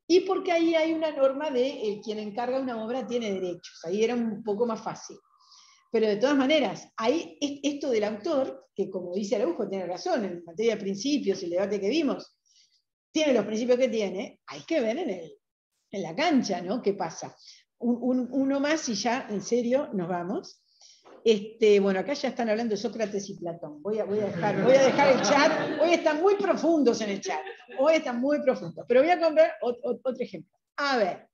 y porque ahí hay una norma de quien encarga una obra tiene derechos. Ahí era un poco más fácil. Pero de todas maneras, hay esto del autor, que como dice Araujo, tiene razón, en materia de principios, el debate que vimos, tiene los principios que tiene, hay que ver en la cancha, ¿no? ¿Qué pasa? Uno más y ya, en serio, nos vamos. Bueno, acá ya están hablando de Sócrates y Platón. Voy a dejar el chat. Hoy están muy profundos en el chat. Hoy están muy profundos. Pero voy a comprar otro ejemplo. A ver.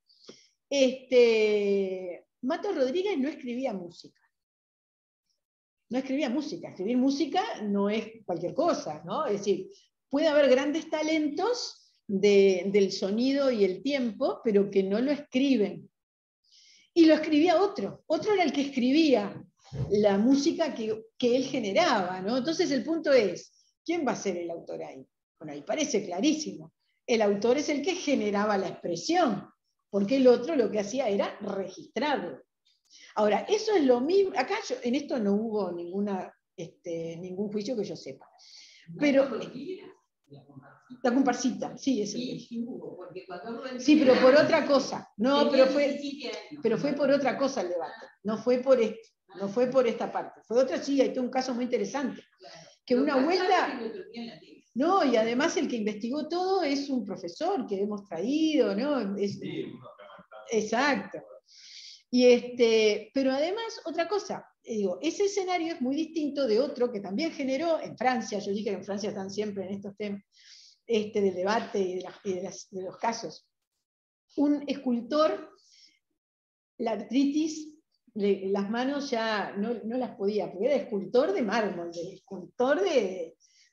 Mato Rodríguez no escribía música. No escribía música. Escribir música no es cualquier cosa, ¿no? Es decir, puede haber grandes talentos del sonido y el tiempo, pero que no lo escriben. Y lo escribía otro. Otro era el que escribía la música que él generaba, ¿no? Entonces el punto es, ¿quién va a ser el autor ahí? Bueno, ahí parece clarísimo. El autor es el que generaba la expresión, porque el otro lo que hacía era registrarlo. Ahora, eso es lo mismo. Acá en esto no hubo ningún juicio que yo sepa. Pero la comparsita, sí, eso. Sí, pero por otra cosa. No, pero fue por otra cosa el debate. No fue por esto. No fue por esta parte. Fue otra, sí, hay todo un caso muy interesante. Que una vuelta. No, y además el que investigó todo es un profesor que hemos traído, ¿no? Exacto. Pero además, otra cosa, digo, ese escenario es muy distinto de otro que también generó en Francia. Yo dije que en Francia están siempre en estos temas del debate y de los casos. Un escultor, la artritis, las manos ya no las podía, porque era escultor de mármol, escultor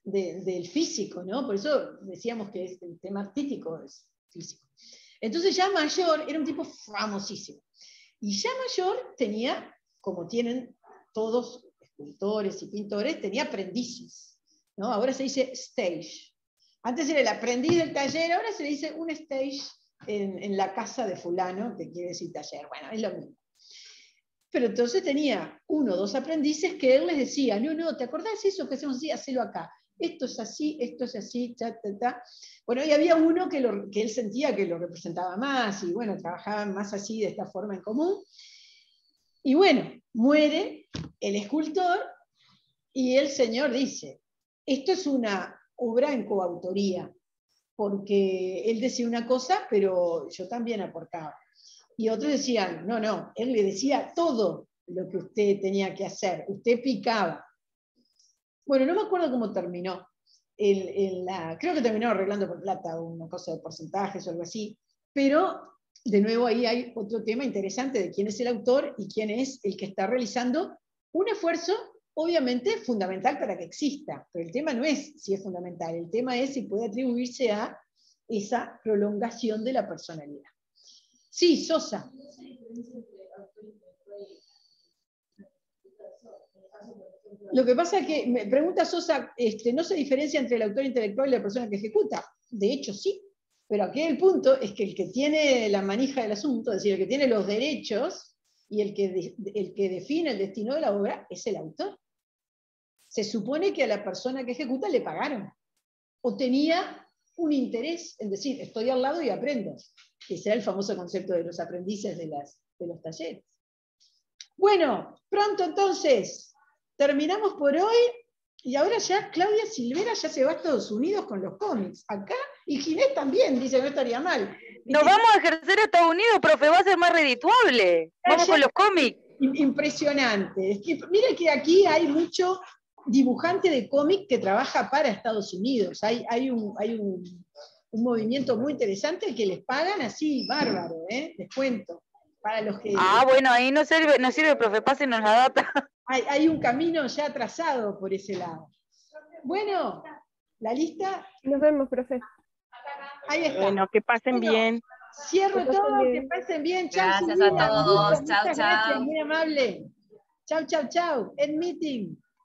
del físico, ¿no? Por eso decíamos que el tema artístico es físico. Entonces ya mayor, era un tipo famosísimo. Y ya mayor tenía, como tienen todos escultores y pintores, tenía aprendices, ¿no? Ahora se dice stage. Antes era el aprendiz del taller, ahora se le dice un stage en la casa de fulano, que quiere decir taller. Bueno, es lo mismo. Pero entonces tenía 1 o 2 aprendices que él les decía, no, ¿te acordás eso que hacemos así? Hacelo acá. Esto es así, ta. Bueno, y había uno que él sentía que lo representaba más, y bueno, trabajaban más así, de esta forma en común. Y bueno, muere el escultor, y el señor dice, esto es una obra en coautoría, porque él decía una cosa, pero yo también aportaba. Y otros decían, no, él le decía todo lo que usted tenía que hacer, usted picaba. Bueno, no me acuerdo cómo terminó. Creo que terminó arreglando por plata, una cosa de porcentajes o algo así, pero de nuevo ahí hay otro tema interesante de quién es el autor y quién es el que está realizando un esfuerzo, obviamente fundamental para que exista, pero el tema no es si es fundamental, el tema es si puede atribuirse a esa prolongación de la personalidad. Sí, Sosa. Lo que pasa es que, me pregunta Sosa, ¿no se diferencia entre el autor intelectual y la persona que ejecuta? De hecho, sí, pero aquí el punto es que el que tiene la manija del asunto, es decir, el que tiene los derechos y el que define el destino de la obra es el autor. Se supone que a la persona que ejecuta le pagaron, o tenía un interés en decir, estoy al lado y aprendo, que será el famoso concepto de los aprendices de los talleres. Bueno, pronto entonces, terminamos por hoy. Y ahora ya Claudia Silvera ya se va a Estados Unidos con los cómics. Acá, y Ginés también, dice, no estaría mal. Nos vamos a ejercer a Estados Unidos, profe, va a ser más redituable. Vamos con los cómics. Impresionante. Es que, mira que aquí hay mucho dibujante de cómic que trabaja para Estados Unidos. Hay un movimiento muy interesante que les pagan así, bárbaro, les cuento. Para los que... Bueno, ahí no sirve, profe, pásenos la data. Hay un camino ya trazado por ese lado. Bueno, ¿la lista? Nos vemos, profe. Ahí está. Bueno, que pasen bien. Cierro todo, que pasen bien. Chao, gracias Silvina, a todos. muchas Chao, gracias, chao. muy amable. Chao, chao, chao. End meeting.